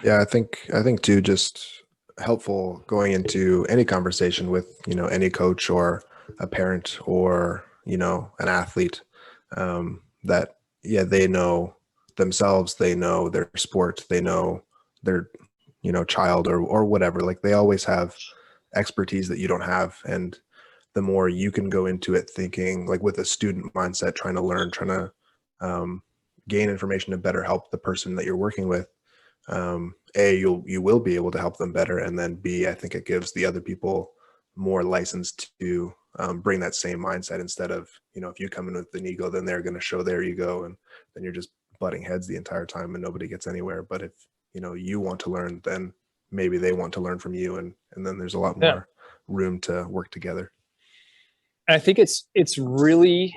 Yeah, I think too, just helpful going into any conversation with, any coach or a parent or, an athlete, that, yeah, they know themselves, they know their sport, they know their, child or whatever. Like, they always have expertise that you don't have. And the more you can go into it thinking like with a student mindset, trying to learn, trying to gain information to better help the person that you're working with, you will be able to help them better. And then B, I think it gives the other people more license to bring that same mindset, instead of, if you come in with an ego, then they're going to show their ego, and then you're just butting heads the entire time and nobody gets anywhere. But if, you want to learn, then maybe they want to learn from you. And then there's a lot more room to work together. And I think it's really,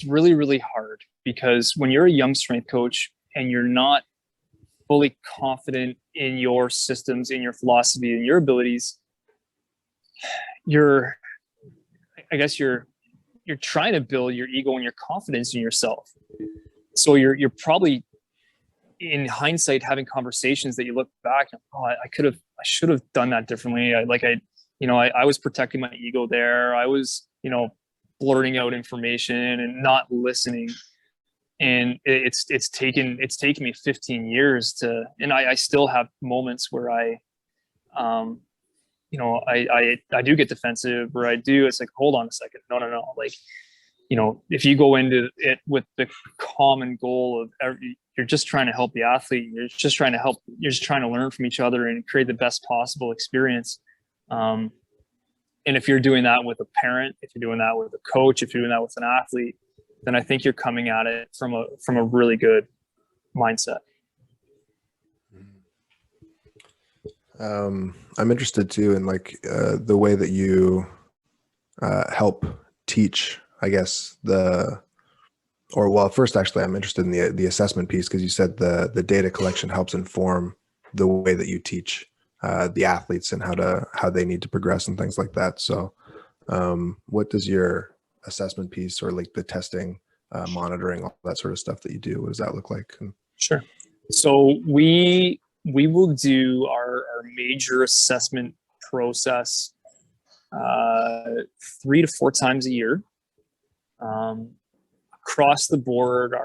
really hard, because when you're a young strength coach and you're not fully confident in your systems, in your philosophy, and your abilities, you're trying to build your ego and your confidence in yourself. So you're probably, in hindsight, having conversations that you look back and, I should have done that differently. I was protecting my ego there. I was, blurting out information and not listening. And it's taken me 15 years and I still have moments where I do get defensive, or it's like, hold on a second. No. Like, if you go into it with the common goal of you're just trying to help the athlete, you're just trying to learn from each other and create the best possible experience. And if you're doing that with a parent, if you're doing that with a coach, if you're doing that with an athlete, then I think you're coming at it from a really good mindset. I'm interested too in like the way that you help teach, I guess, first, actually, I'm interested in the assessment piece, because you said the data collection helps inform the way that you teach the athletes and how they need to progress and things like that. So what does your assessment piece, or like the testing, monitoring, all that sort of stuff that you do, what does that look like? Sure. So we will do our major assessment process 3 to 4 times a year. Across the board,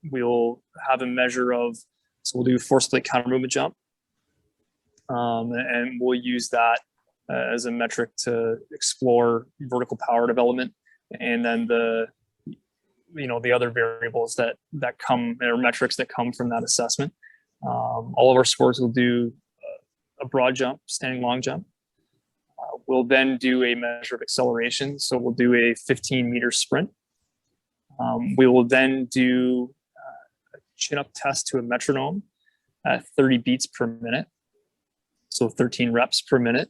we'll have a measure of, so we'll do force plate counter movement jump. And we'll use that as a metric to explore vertical power development. And then the other variables that come, or metrics that come from that assessment. All of our sports will do a broad jump, standing long jump. We'll then do a measure of acceleration. So we'll do a 15-meter sprint. We will then do a chin-up test to a metronome at 30 beats per minute. So 13 reps per minute.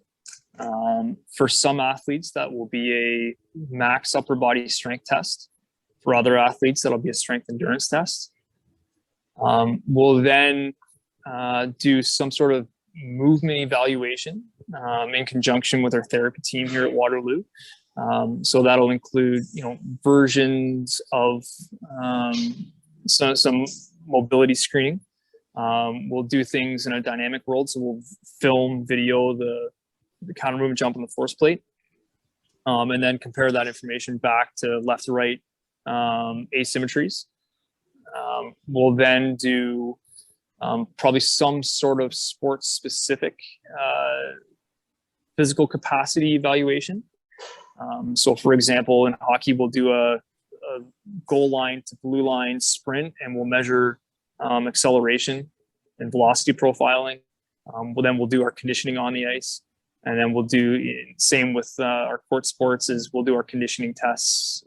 For some athletes, that will be a max upper body strength test. For other athletes, that'll be a strength endurance test. We'll then do some sort of movement evaluation in conjunction with our therapy team here at Waterloo. So that'll include, versions of some mobility screening. We'll do things in a dynamic world. So we'll film, video the counter movement jump on the force plate, and then compare that information back to left to right asymmetries. We'll then do probably some sort of sports specific physical capacity evaluation. So for example, in hockey, we'll do a goal line to blue line sprint, and we'll measure acceleration and velocity profiling. We'll do our conditioning on the ice, and then we'll do same with our court sports. Is we'll do our conditioning tests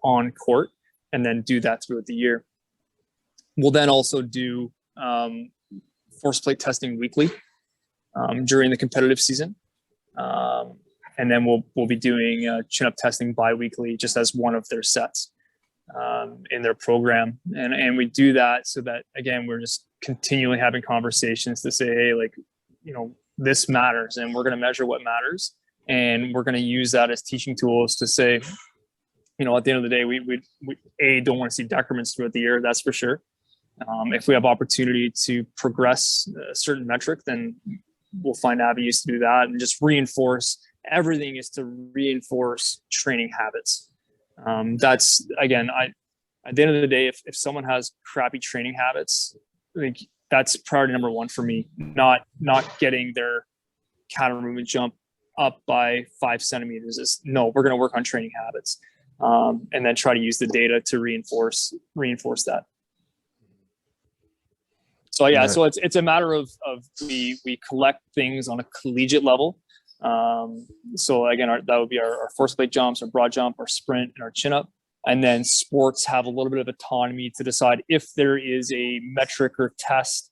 on court, and then do that throughout the year. We'll then also do force plate testing weekly during the competitive season, and then we'll be doing chin-up testing bi-weekly, just as one of their sets in their program. And we do that so that, again, we're just continually having conversations to say, hey, like, you know, this matters, and we're going to measure what matters, and we're going to use that as teaching tools to say, you know, at the end of the day, we don't want to see decrements throughout the year, that's for sure. If we have opportunity to progress a certain metric, then we'll find avenues to do that, and just reinforce. Everything is to reinforce training habits. That's, again, at the end of the day, if someone has crappy training habits, like, that's priority number one for me. Not getting their counter movement jump up by 5 centimeters. No, we're going to work on training habits, and then try to use the data to reinforce that. So yeah, so it's a matter of we collect things on a collegiate level. So again, that would be our force plate jumps, our broad jump, our sprint, and our chin up. And then sports have a little bit of autonomy to decide if there is a metric or test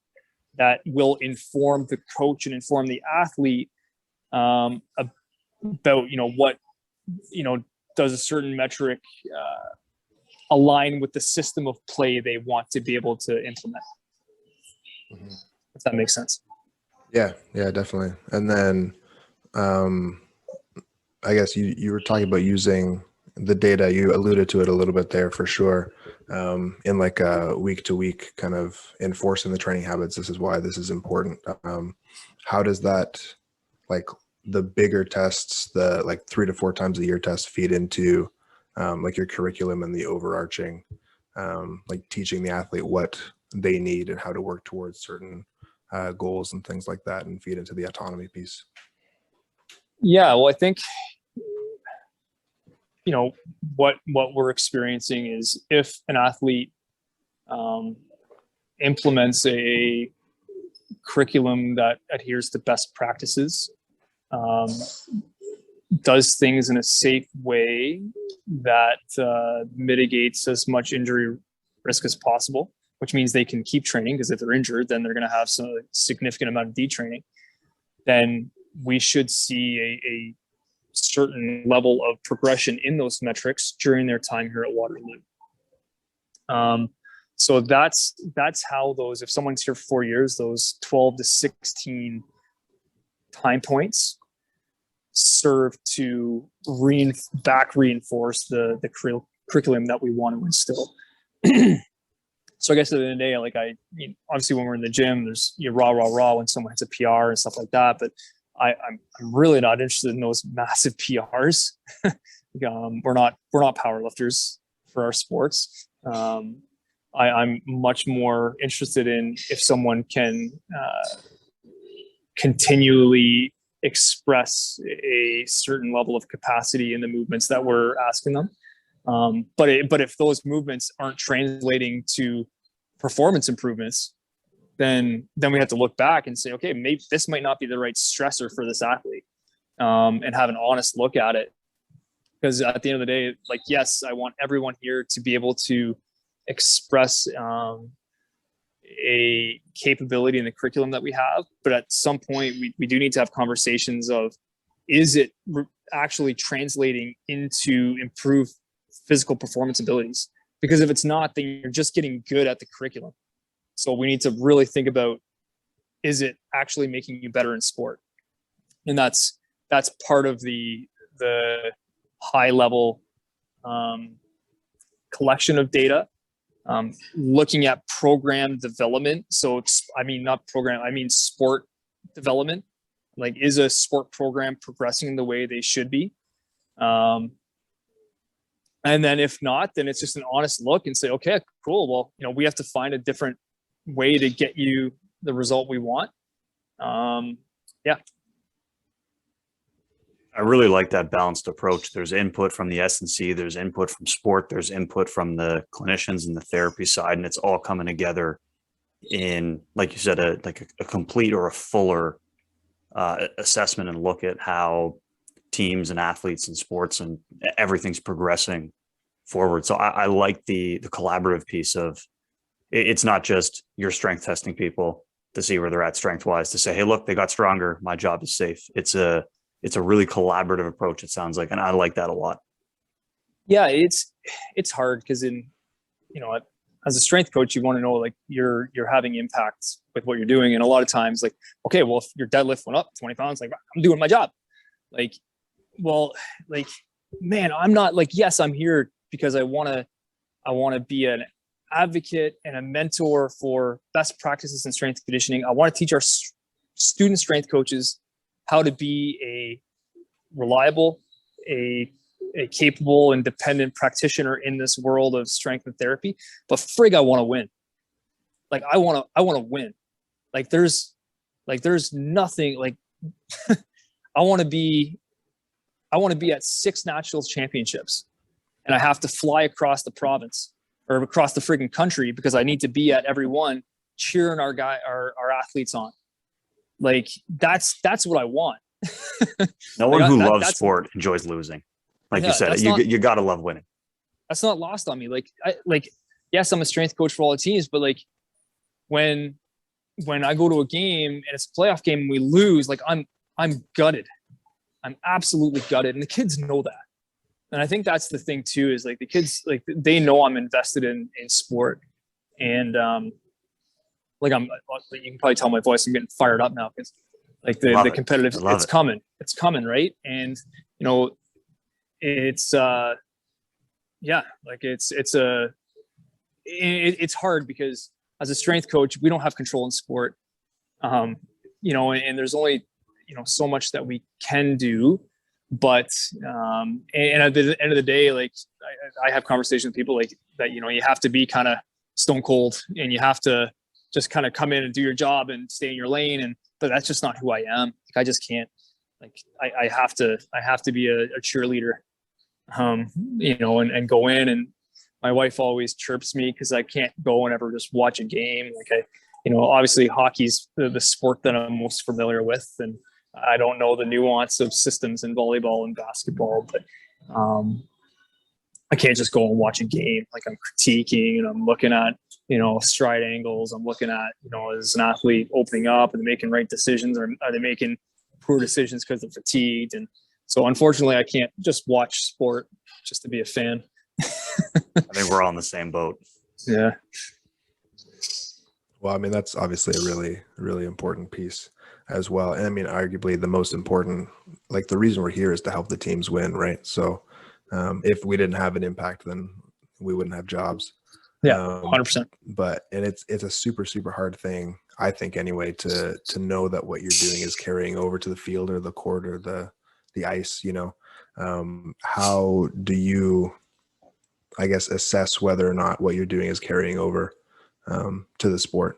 that will inform the coach and inform the athlete about, you know, what, you know, does a certain metric align with the system of play they want to be able to implement. If that makes sense. Yeah, definitely. And then I guess you were talking about using the data. You alluded to it a little bit there for sure. In like a week to week kind of enforcing the training habits. This is why this is important. How does that, like the bigger tests, the like 3 to 4 times a year tests, feed into like your curriculum and the overarching, like teaching the athlete what they need and how to work towards certain goals and things like that, and feed into the autonomy piece? Yeah, well, I think, you know, what we're experiencing is if an athlete implements a curriculum that adheres to best practices, does things in a safe way that mitigates as much injury risk as possible, which means they can keep training, because if they're injured, then they're going to have some significant amount of detraining, then we should see a certain level of progression in those metrics during their time here at Waterloo. So that's how those, if someone's here for 4 years, those 12 to 16 time points serve to reinforce the curriculum that we want to instill. So I guess at the end of the day, like obviously when we're in the gym, there's rah when someone hits a PR and stuff like that, but I'm really not interested in those massive PRs. We're not powerlifters for our sports. I'm much more interested in if someone can continually express a certain level of capacity in the movements that we're asking them. But if those movements aren't translating to performance improvements, then we have to look back and say, okay, maybe this might not be the right stressor for this athlete, and have an honest look at it. Because at the end of the day, like, yes, I want everyone here to be able to express a capability in the curriculum that we have, but at some point we do need to have conversations of, is it actually translating into improved physical performance abilities? Because if it's not, then you're just getting good at the curriculum. So we need to really think about, is it actually making you better in sport? And that's part of the high level collection of data, looking at program development. So I mean sport development. Like, is a sport program progressing the way they should be? And then if not, then it's just an honest look and say, okay, cool. Well, we have to find a different way to get you the result we want. Yeah. I really like that balanced approach. There's input from the S&C, there's input from sport, there's input from the clinicians and the therapy side, and it's all coming together in, like you said, a complete or a fuller assessment and look at how teams and athletes and sports and everything's progressing forward. So I like the collaborative piece of it's not just you're strength testing people to see where they're at strength wise to say, hey, look, they got stronger. My job is safe. It's a really collaborative approach, it sounds like. And I like that a lot. Yeah, it's hard because as a strength coach, you want to know like you're having impacts with what you're doing. And a lot of times like, okay, well, if your deadlift went up 20 pounds, like I'm doing my job. Like, well, like, man, I'm not like, yes, I'm here because I want to be an advocate and a mentor for best practices in strength conditioning. I want to teach our student strength coaches how to be a reliable, a capable and dependent practitioner in this world of strength and therapy. But frig, I want to win. Like I want to win. Like there's nothing like I want to be at 6 nationals championships and I have to fly across the province or across the friggin' country because I need to be at every one cheering our athletes on. Like that's what I want. No one who loves sport enjoys losing. Like you said, you got to love winning. That's not lost on me. Yes, I'm a strength coach for all the teams, but like when I go to a game and it's a playoff game and we lose, like I'm gutted. I'm absolutely gutted. And the kids know that. And I think that's the thing too, is like the kids, like they know I'm invested in sport. And you can probably tell my voice, I'm getting fired up now because like the competitive, it's coming. Right. And it's it's hard because as a strength coach, we don't have control in sport. And there's only, so much that we can do, but, and at the end of the day, like I have conversations with people like that, you have to be kind of stone cold and you have to just kind of come in and do your job and stay in your lane. But that's just not who I am. Like, I just can't, like, I have to be a cheerleader, and go in. And my wife always chirps me because I can't go and ever just watch a game. Like obviously hockey's the sport that I'm most familiar with. And I don't know the nuance of systems in volleyball and basketball, but I can't just go and watch a game. Like I'm critiquing and I'm looking at, stride angles. I'm looking at, is an athlete opening up and making right decisions, or are they making poor decisions because they're fatigued? And so unfortunately I can't just watch sport just to be a fan. I think we're all in the same boat. Yeah. Well, I mean, that's obviously a really, really important piece as well. And I mean, arguably the most important, like the reason we're here is to help the teams win, right? So if we didn't have an impact, then we wouldn't have jobs. Yeah, 100%. But it's a super, super hard thing, I think anyway, to know that what you're doing is carrying over to the field or the court or the ice, how do you, I guess, assess whether or not what you're doing is carrying over to the sport?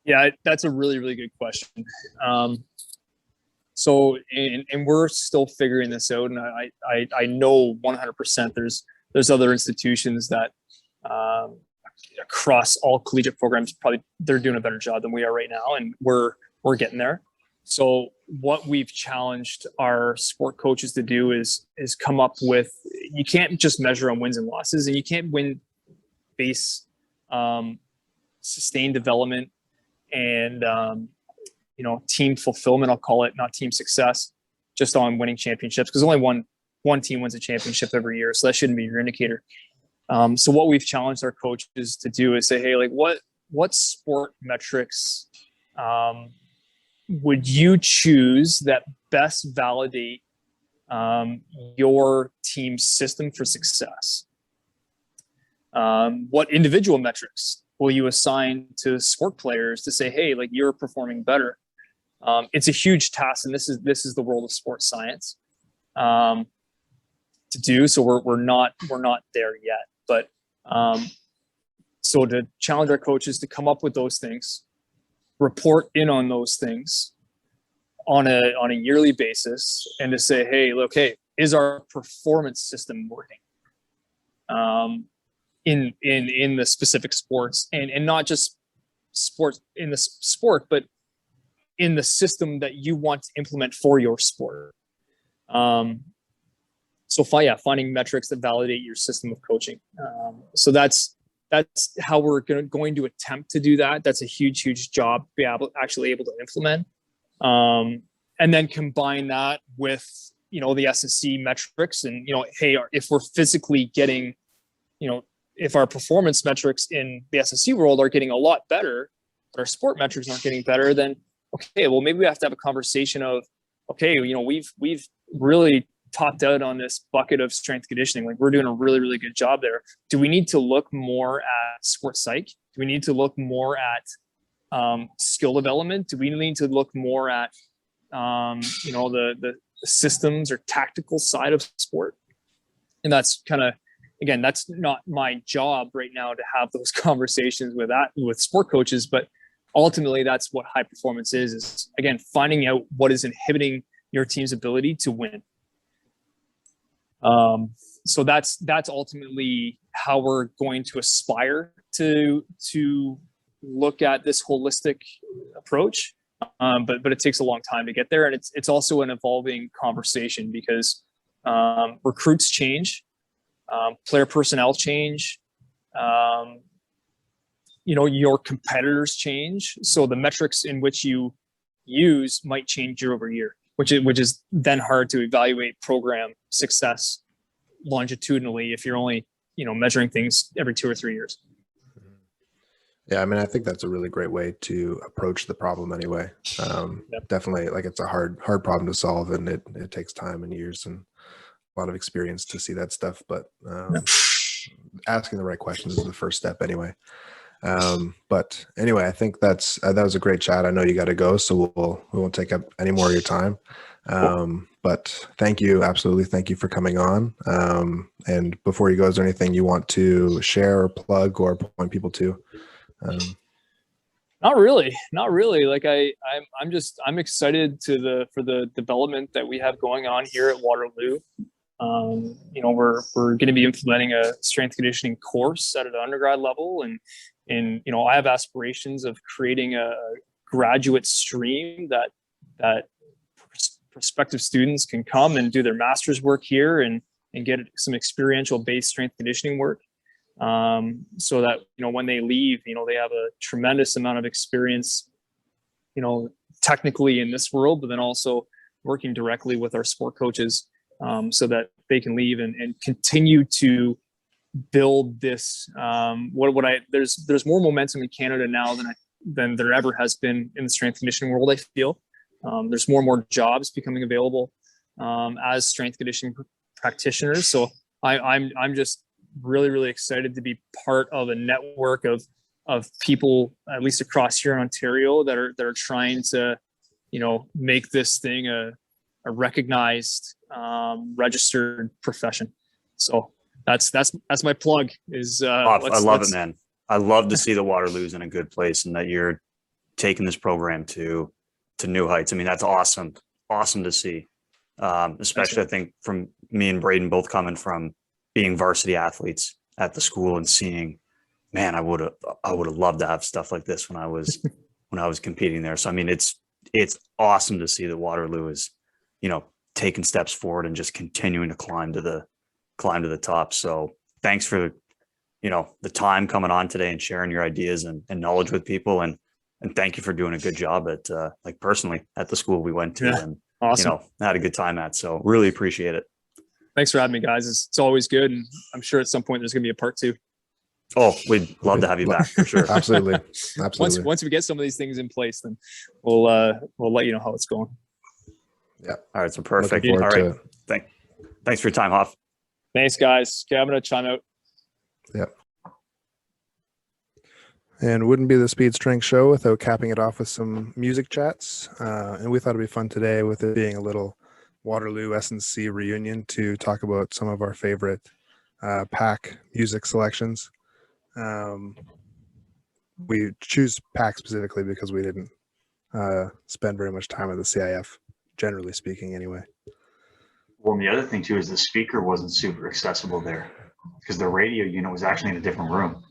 Yeah, that's a really, really good question. So, and we're still figuring this out. And I know 100% there's other institutions that across all collegiate programs, probably they're doing a better job than we are right now. And we're getting there. So what we've challenged our sport coaches to do is come up with, you can't just measure on wins and losses, and you can't win base sustained development and team fulfillment, I'll call it, not team success, just on winning championships, because only one team wins a championship every year, so that shouldn't be your indicator. So what we've challenged our coaches to do is say, hey, like what sport metrics would you choose that best validate your team's system for success? What individual metrics will you assign to sport players to say, hey, like you're performing better? It's a huge task, and this is the world of sports science. to do. So we're not there yet. But so to challenge our coaches to come up with those things, report in on those things on a yearly basis, and to say, hey, look, hey, is our performance system working in the specific sports, and not just sports in the sport, but in the system that you want to implement for your sport. So finding metrics that validate your system of coaching. So that's how we're going to attempt to do that. That's a huge job to be actually able to implement. And then combine that with, the S&C metrics, and, hey, if we're physically getting, if our performance metrics in the S&C world are getting a lot better, but our sport metrics aren't getting better, then, okay, well, maybe we have to have a conversation of, okay, we've really topped out on this bucket of strength conditioning. Like, we're doing a really good job there. Do we need to look more at sport psych? Do we need to look more at skill development? Do we need to look more at the systems or tactical side of sport? And that's kind of, again, that's not my job right now to have those conversations with sport coaches, but ultimately that's what high performance is again, finding out what is inhibiting your team's ability to win. So that's ultimately how we're going to aspire to look at this holistic approach. But it takes a long time to get there. And it's also an evolving conversation, because recruits change, player personnel change, your competitors change. So the metrics in which you use might change year over year, which is then hard to evaluate program success longitudinally if you're only, measuring things every 2 or 3 years. Yeah, I mean, I think that's a really great way to approach the problem anyway. Yep. Definitely, like, it's a hard problem to solve, and it takes time and years and a lot of experience to see that stuff. But asking the right questions is the first step anyway. But anyway, I think that was a great chat. I know you got to go, so we won't take up any more of your time. But thank you. Absolutely. Thank you for coming on. And before you go, is there anything you want to share or plug or point people to? Not really. Like I'm excited for the development that we have going on here at Waterloo. We're going to be implementing a strength conditioning course at an undergrad level, and I have aspirations of creating a graduate stream that prospective students can come and do their master's work here and get some experiential based strength conditioning work. So that, when they leave, they have a tremendous amount of experience, technically in this world, but then also working directly with our sport coaches, so that they can leave and continue to build this. There's more momentum in Canada now than there ever has been in the strength conditioning world. I feel there's more and more jobs becoming available as strength conditioning practitioners. So I'm just really excited to be part of a network of people, at least across here in Ontario, that are trying to, make this thing a recognized, registered profession. So that's my plug. I love it, man. I love to see the Waterloo's in a good place, and that you're taking this program to new heights. I mean, that's awesome to see. Especially, I think, from me and Braden both coming from being varsity athletes at the school and seeing, man, I would have loved to have stuff like this when I was competing there. So I mean, it's awesome to see that Waterloo is, taking steps forward and just continuing to climb to the top. So thanks for, the time coming on today and sharing your ideas and knowledge with people. And thank you for doing a good job at, personally at the school we went to. Yeah, and, awesome. Had a good time at. So really appreciate it. Thanks for having me, guys. It's always good. And I'm sure at some point there's going to be a part 2. Oh, we'd love to have you back for sure. Absolutely. Once we get some of these things in place, then we'll let you know how it's going. Yeah. All right. So perfect. All right. Thanks for your time, Hopf. Thanks, guys. Okay, I'm going to chime out. Yep. And wouldn't be the Speed Strength Show without capping it off with some music chats. And we thought it'd be fun today, with it being a little Waterloo S&C reunion to talk about some of our favorite pack music selections. We choose pack specifically because we didn't spend very much time at the CIF, generally speaking, anyway. Well, and the other thing too is the speaker wasn't super accessible there because the radio unit was actually in a different room.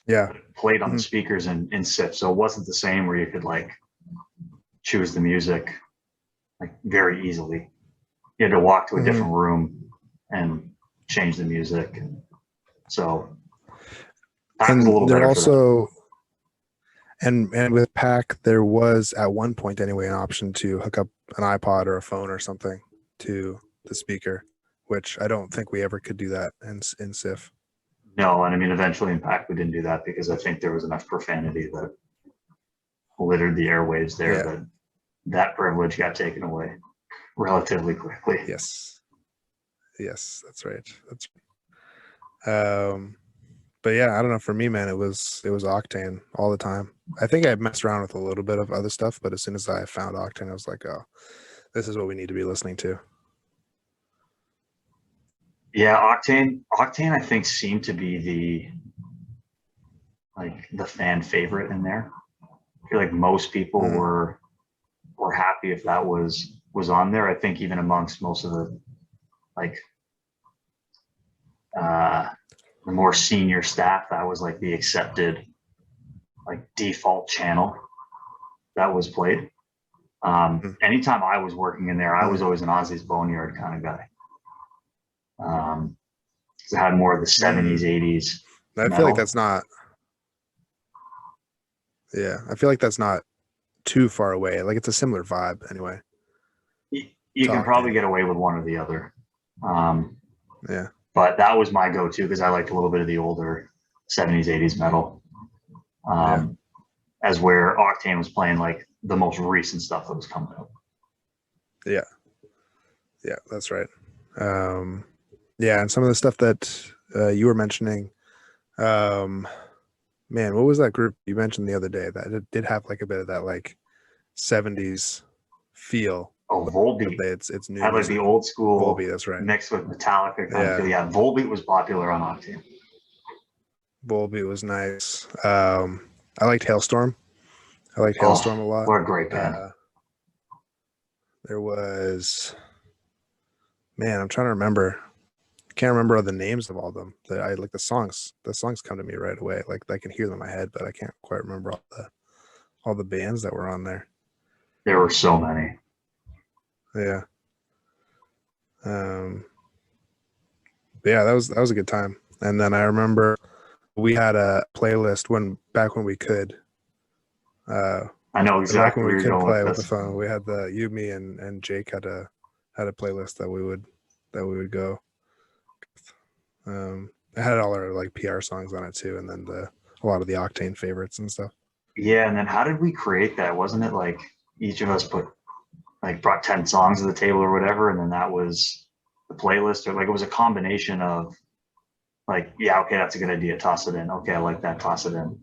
Yeah. It played on the speakers in SIF, so it wasn't the same where you could like choose the music like very easily. You had to walk to a different room and change the music. So that was a little there better also, and with Pack, there was at one point anyway an option to hook up an iPod or a phone or something to the speaker, which I don't think we ever could do that in SIF. No, and I mean, eventually in Pack we didn't do that because I think there was enough profanity that littered the airwaves there that privilege got taken away relatively quickly. Yes, that's right. But yeah, I don't know. For me, man, it was Octane all the time. I think I messed around with a little bit of other stuff, but as soon as I found Octane, I was like, oh, this is what we need to be listening to. Yeah, Octane I think seemed to be the fan favorite in there. I feel like most people were happy if that was on there. I think even amongst most of the the more senior staff, that was like the accepted default channel that was played. Anytime I was working in there, I was always an Ozzy's Boneyard kind of guy. It had more of the 70s, 80s. I feel like that's not. Yeah, I feel like that's not too far away. Like it's a similar vibe anyway. You can probably get away with one or the other. Yeah. But that was my go-to because I liked a little bit of the older 70s, 80s metal. As where Octane was playing like the most recent stuff that was coming out. Yeah. Yeah, that's right. Yeah, and some of the stuff that you were mentioning, man, what was that group you mentioned the other day that it did have like a bit of that like 70s feel? Oh, Volbeat. It's new. Had like the old school Volbeat, that's right. Mixed with Metallica kind of feel. Yeah, Volbeat was popular on Octane. Volbeat was nice. I liked Hailstorm. I liked Hailstorm a lot. What a great band. There was, man, I'm trying to remember. I can't remember all the names of all of them. I like the songs. The songs come to me right away. Like I can hear them in my head, but I can't quite remember all the bands that were on there. There were so many. Yeah. But yeah, that was a good time. And then I remember we had a playlist back when we could. I know exactly when where we you're could going play with the this. phone. We had you, me, and Jake had a playlist that we would go. It had all our like PR songs on it too, and then a lot of the Octane favorites and stuff. Yeah, and then how did we create that? Wasn't it like each of us brought 10 songs to the table or whatever, and then that was the playlist, or like it was a combination of like, yeah, okay, that's a good idea, toss it in. Okay, I like that, toss it in.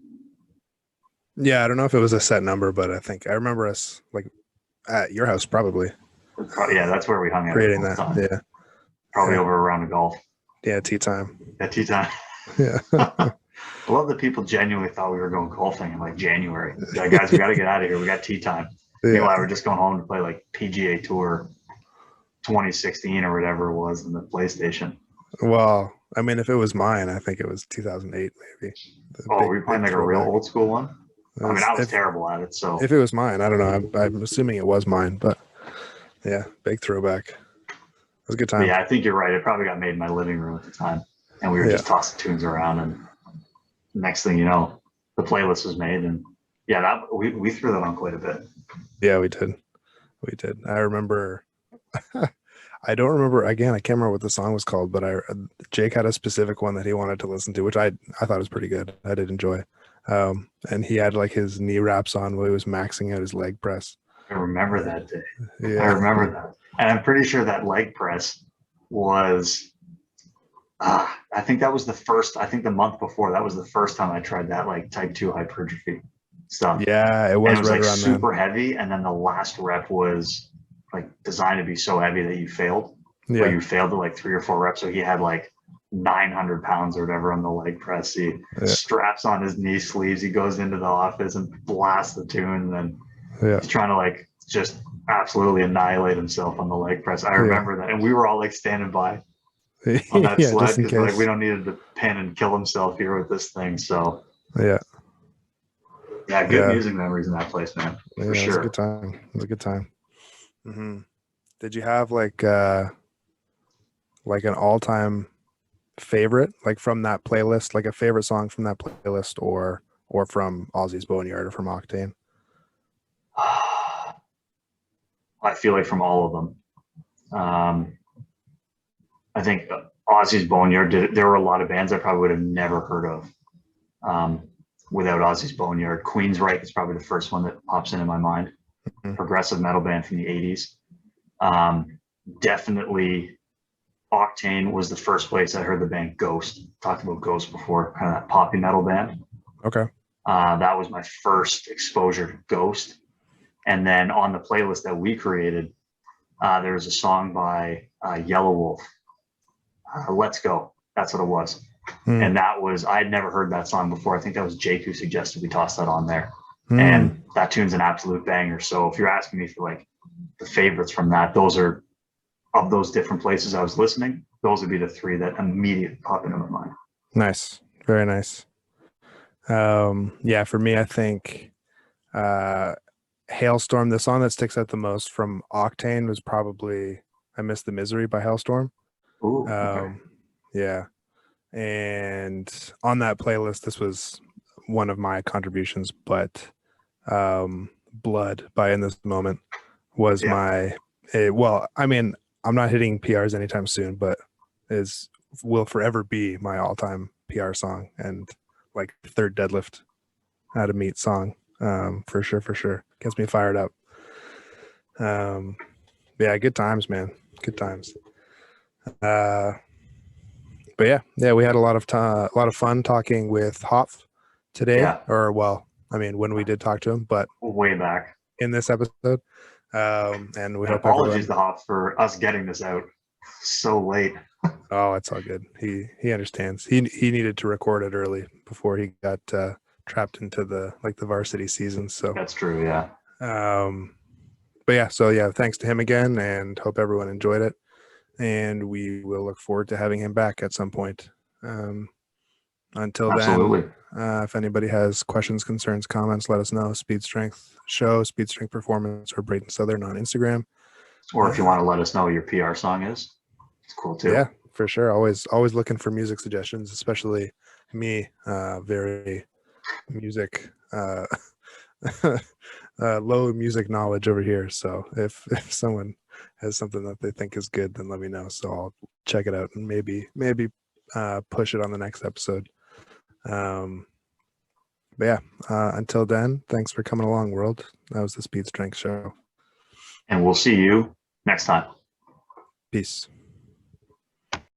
Yeah, I don't know if it was a set number, but I think I remember us like at your house probably. Yeah, that's where we hung out. Creating that. Yeah. Probably over a round of golf. Yeah, tea time. Yeah, tea time. Yeah. I love that people genuinely thought we were going golfing in like January. Yeah, guys, we got to get out of here. We got tea time. Yeah. Meanwhile, we're just going home to play like PGA Tour 2016 or whatever it was in the PlayStation. Well, I mean, if it was mine, I think it was 2008 maybe. Were we playing like a real old school one? I mean, I was terrible at it. So if it was mine, I don't know. I'm assuming it was mine, but yeah, big throwback. It was a good time. But yeah, I think you're right. It probably got made in my living room at the time, and we were just tossing tunes around. And next thing you know, the playlist was made, and yeah, we threw that on quite a bit. Yeah, we did. I remember. I don't remember. Again, I can't remember what the song was called, but Jake had a specific one that he wanted to listen to, which I thought was pretty good. I did enjoy. And he had like his knee wraps on while he was maxing out his leg press. I remember that day. Yeah. I remember that. And I'm pretty sure that leg press was, I think that was the month before, that was the first time I tried that like type 2 hypertrophy stuff. Yeah, it was, and it was right like around super heavy. And then the last rep was like designed to be so heavy that you failed. But Yeah. you failed to like 3 or 4 reps. So he had like 900 pounds or whatever on the leg press. He straps on his knee sleeves. He goes into the office and blasts the tune. And then he's trying to like just absolutely annihilate himself on the leg press. I remember that. And we were all like standing by on that sled because like we don't need him to pin and kill himself here with this thing. So yeah, good music memories in that place, man. For sure. It was a good time. It was a good time. Mm-hmm. Did you have like an all-time favorite, like from that playlist, like a favorite song from that playlist, or from Ozzy's Boneyard or from Octane? I feel like from all of them. I think Ozzy's Boneyard there were a lot of bands I probably would have never heard of without Ozzy's Boneyard. Queensryche is probably the first one that pops into my mind. Mm-hmm. Progressive metal band from the 80s. Definitely Octane was the first place I heard the band Ghost. Talked about Ghost before, kind of that poppy metal band. Okay. That was my first exposure to Ghost. And then on the playlist that we created, there was a song by Yellow Wolf, Let's Go. That's what it was. And that was, I had never heard that song before. I think that was Jake who suggested we toss that on there. And that tune's an absolute banger. So if you're asking me for like the favorites from that, those are, of those different places I was listening, those would be the 3 that immediately pop into my mind. Nice. Very nice. Yeah, for me, I think Hailstorm, the song that sticks out the most from Octane was probably I Miss the Misery by Hailstorm. Ooh, okay. Yeah. And on that playlist, this was one of my contributions, but Blood by In This Moment was well, I mean, I'm not hitting PRs anytime soon, but will forever be my all-time PR song and like third deadlift out of meat song. For sure. Gets me fired up. Yeah, good times, man. Good times. But yeah, we had a lot of fun talking with Hopf today. Yeah. Or well, I mean, when we did talk to him, but way back in this episode. And we hope apologies to Hopf for us getting this out so late. Oh, it's all good. He understands. He needed to record it early before he got trapped into the varsity season. So that's true, yeah. But yeah, so yeah, thanks to him again, and hope everyone enjoyed it. And we will look forward to having him back at some point. Until Absolutely. then, if anybody has questions, concerns, comments, let us know. Speed Strength Show, Speed Strength Performance, or Braden Southern on Instagram. Or if you want to let us know what your PR song is, it's cool too. Yeah, for sure. Always looking for music suggestions, especially me, very music, low music knowledge over here. So if someone has something that they think is good, then let me know. So I'll check it out and maybe push it on the next episode. But yeah, until then, thanks for coming along, world. That was the Speed Strength Show. And we'll see you next time. Peace.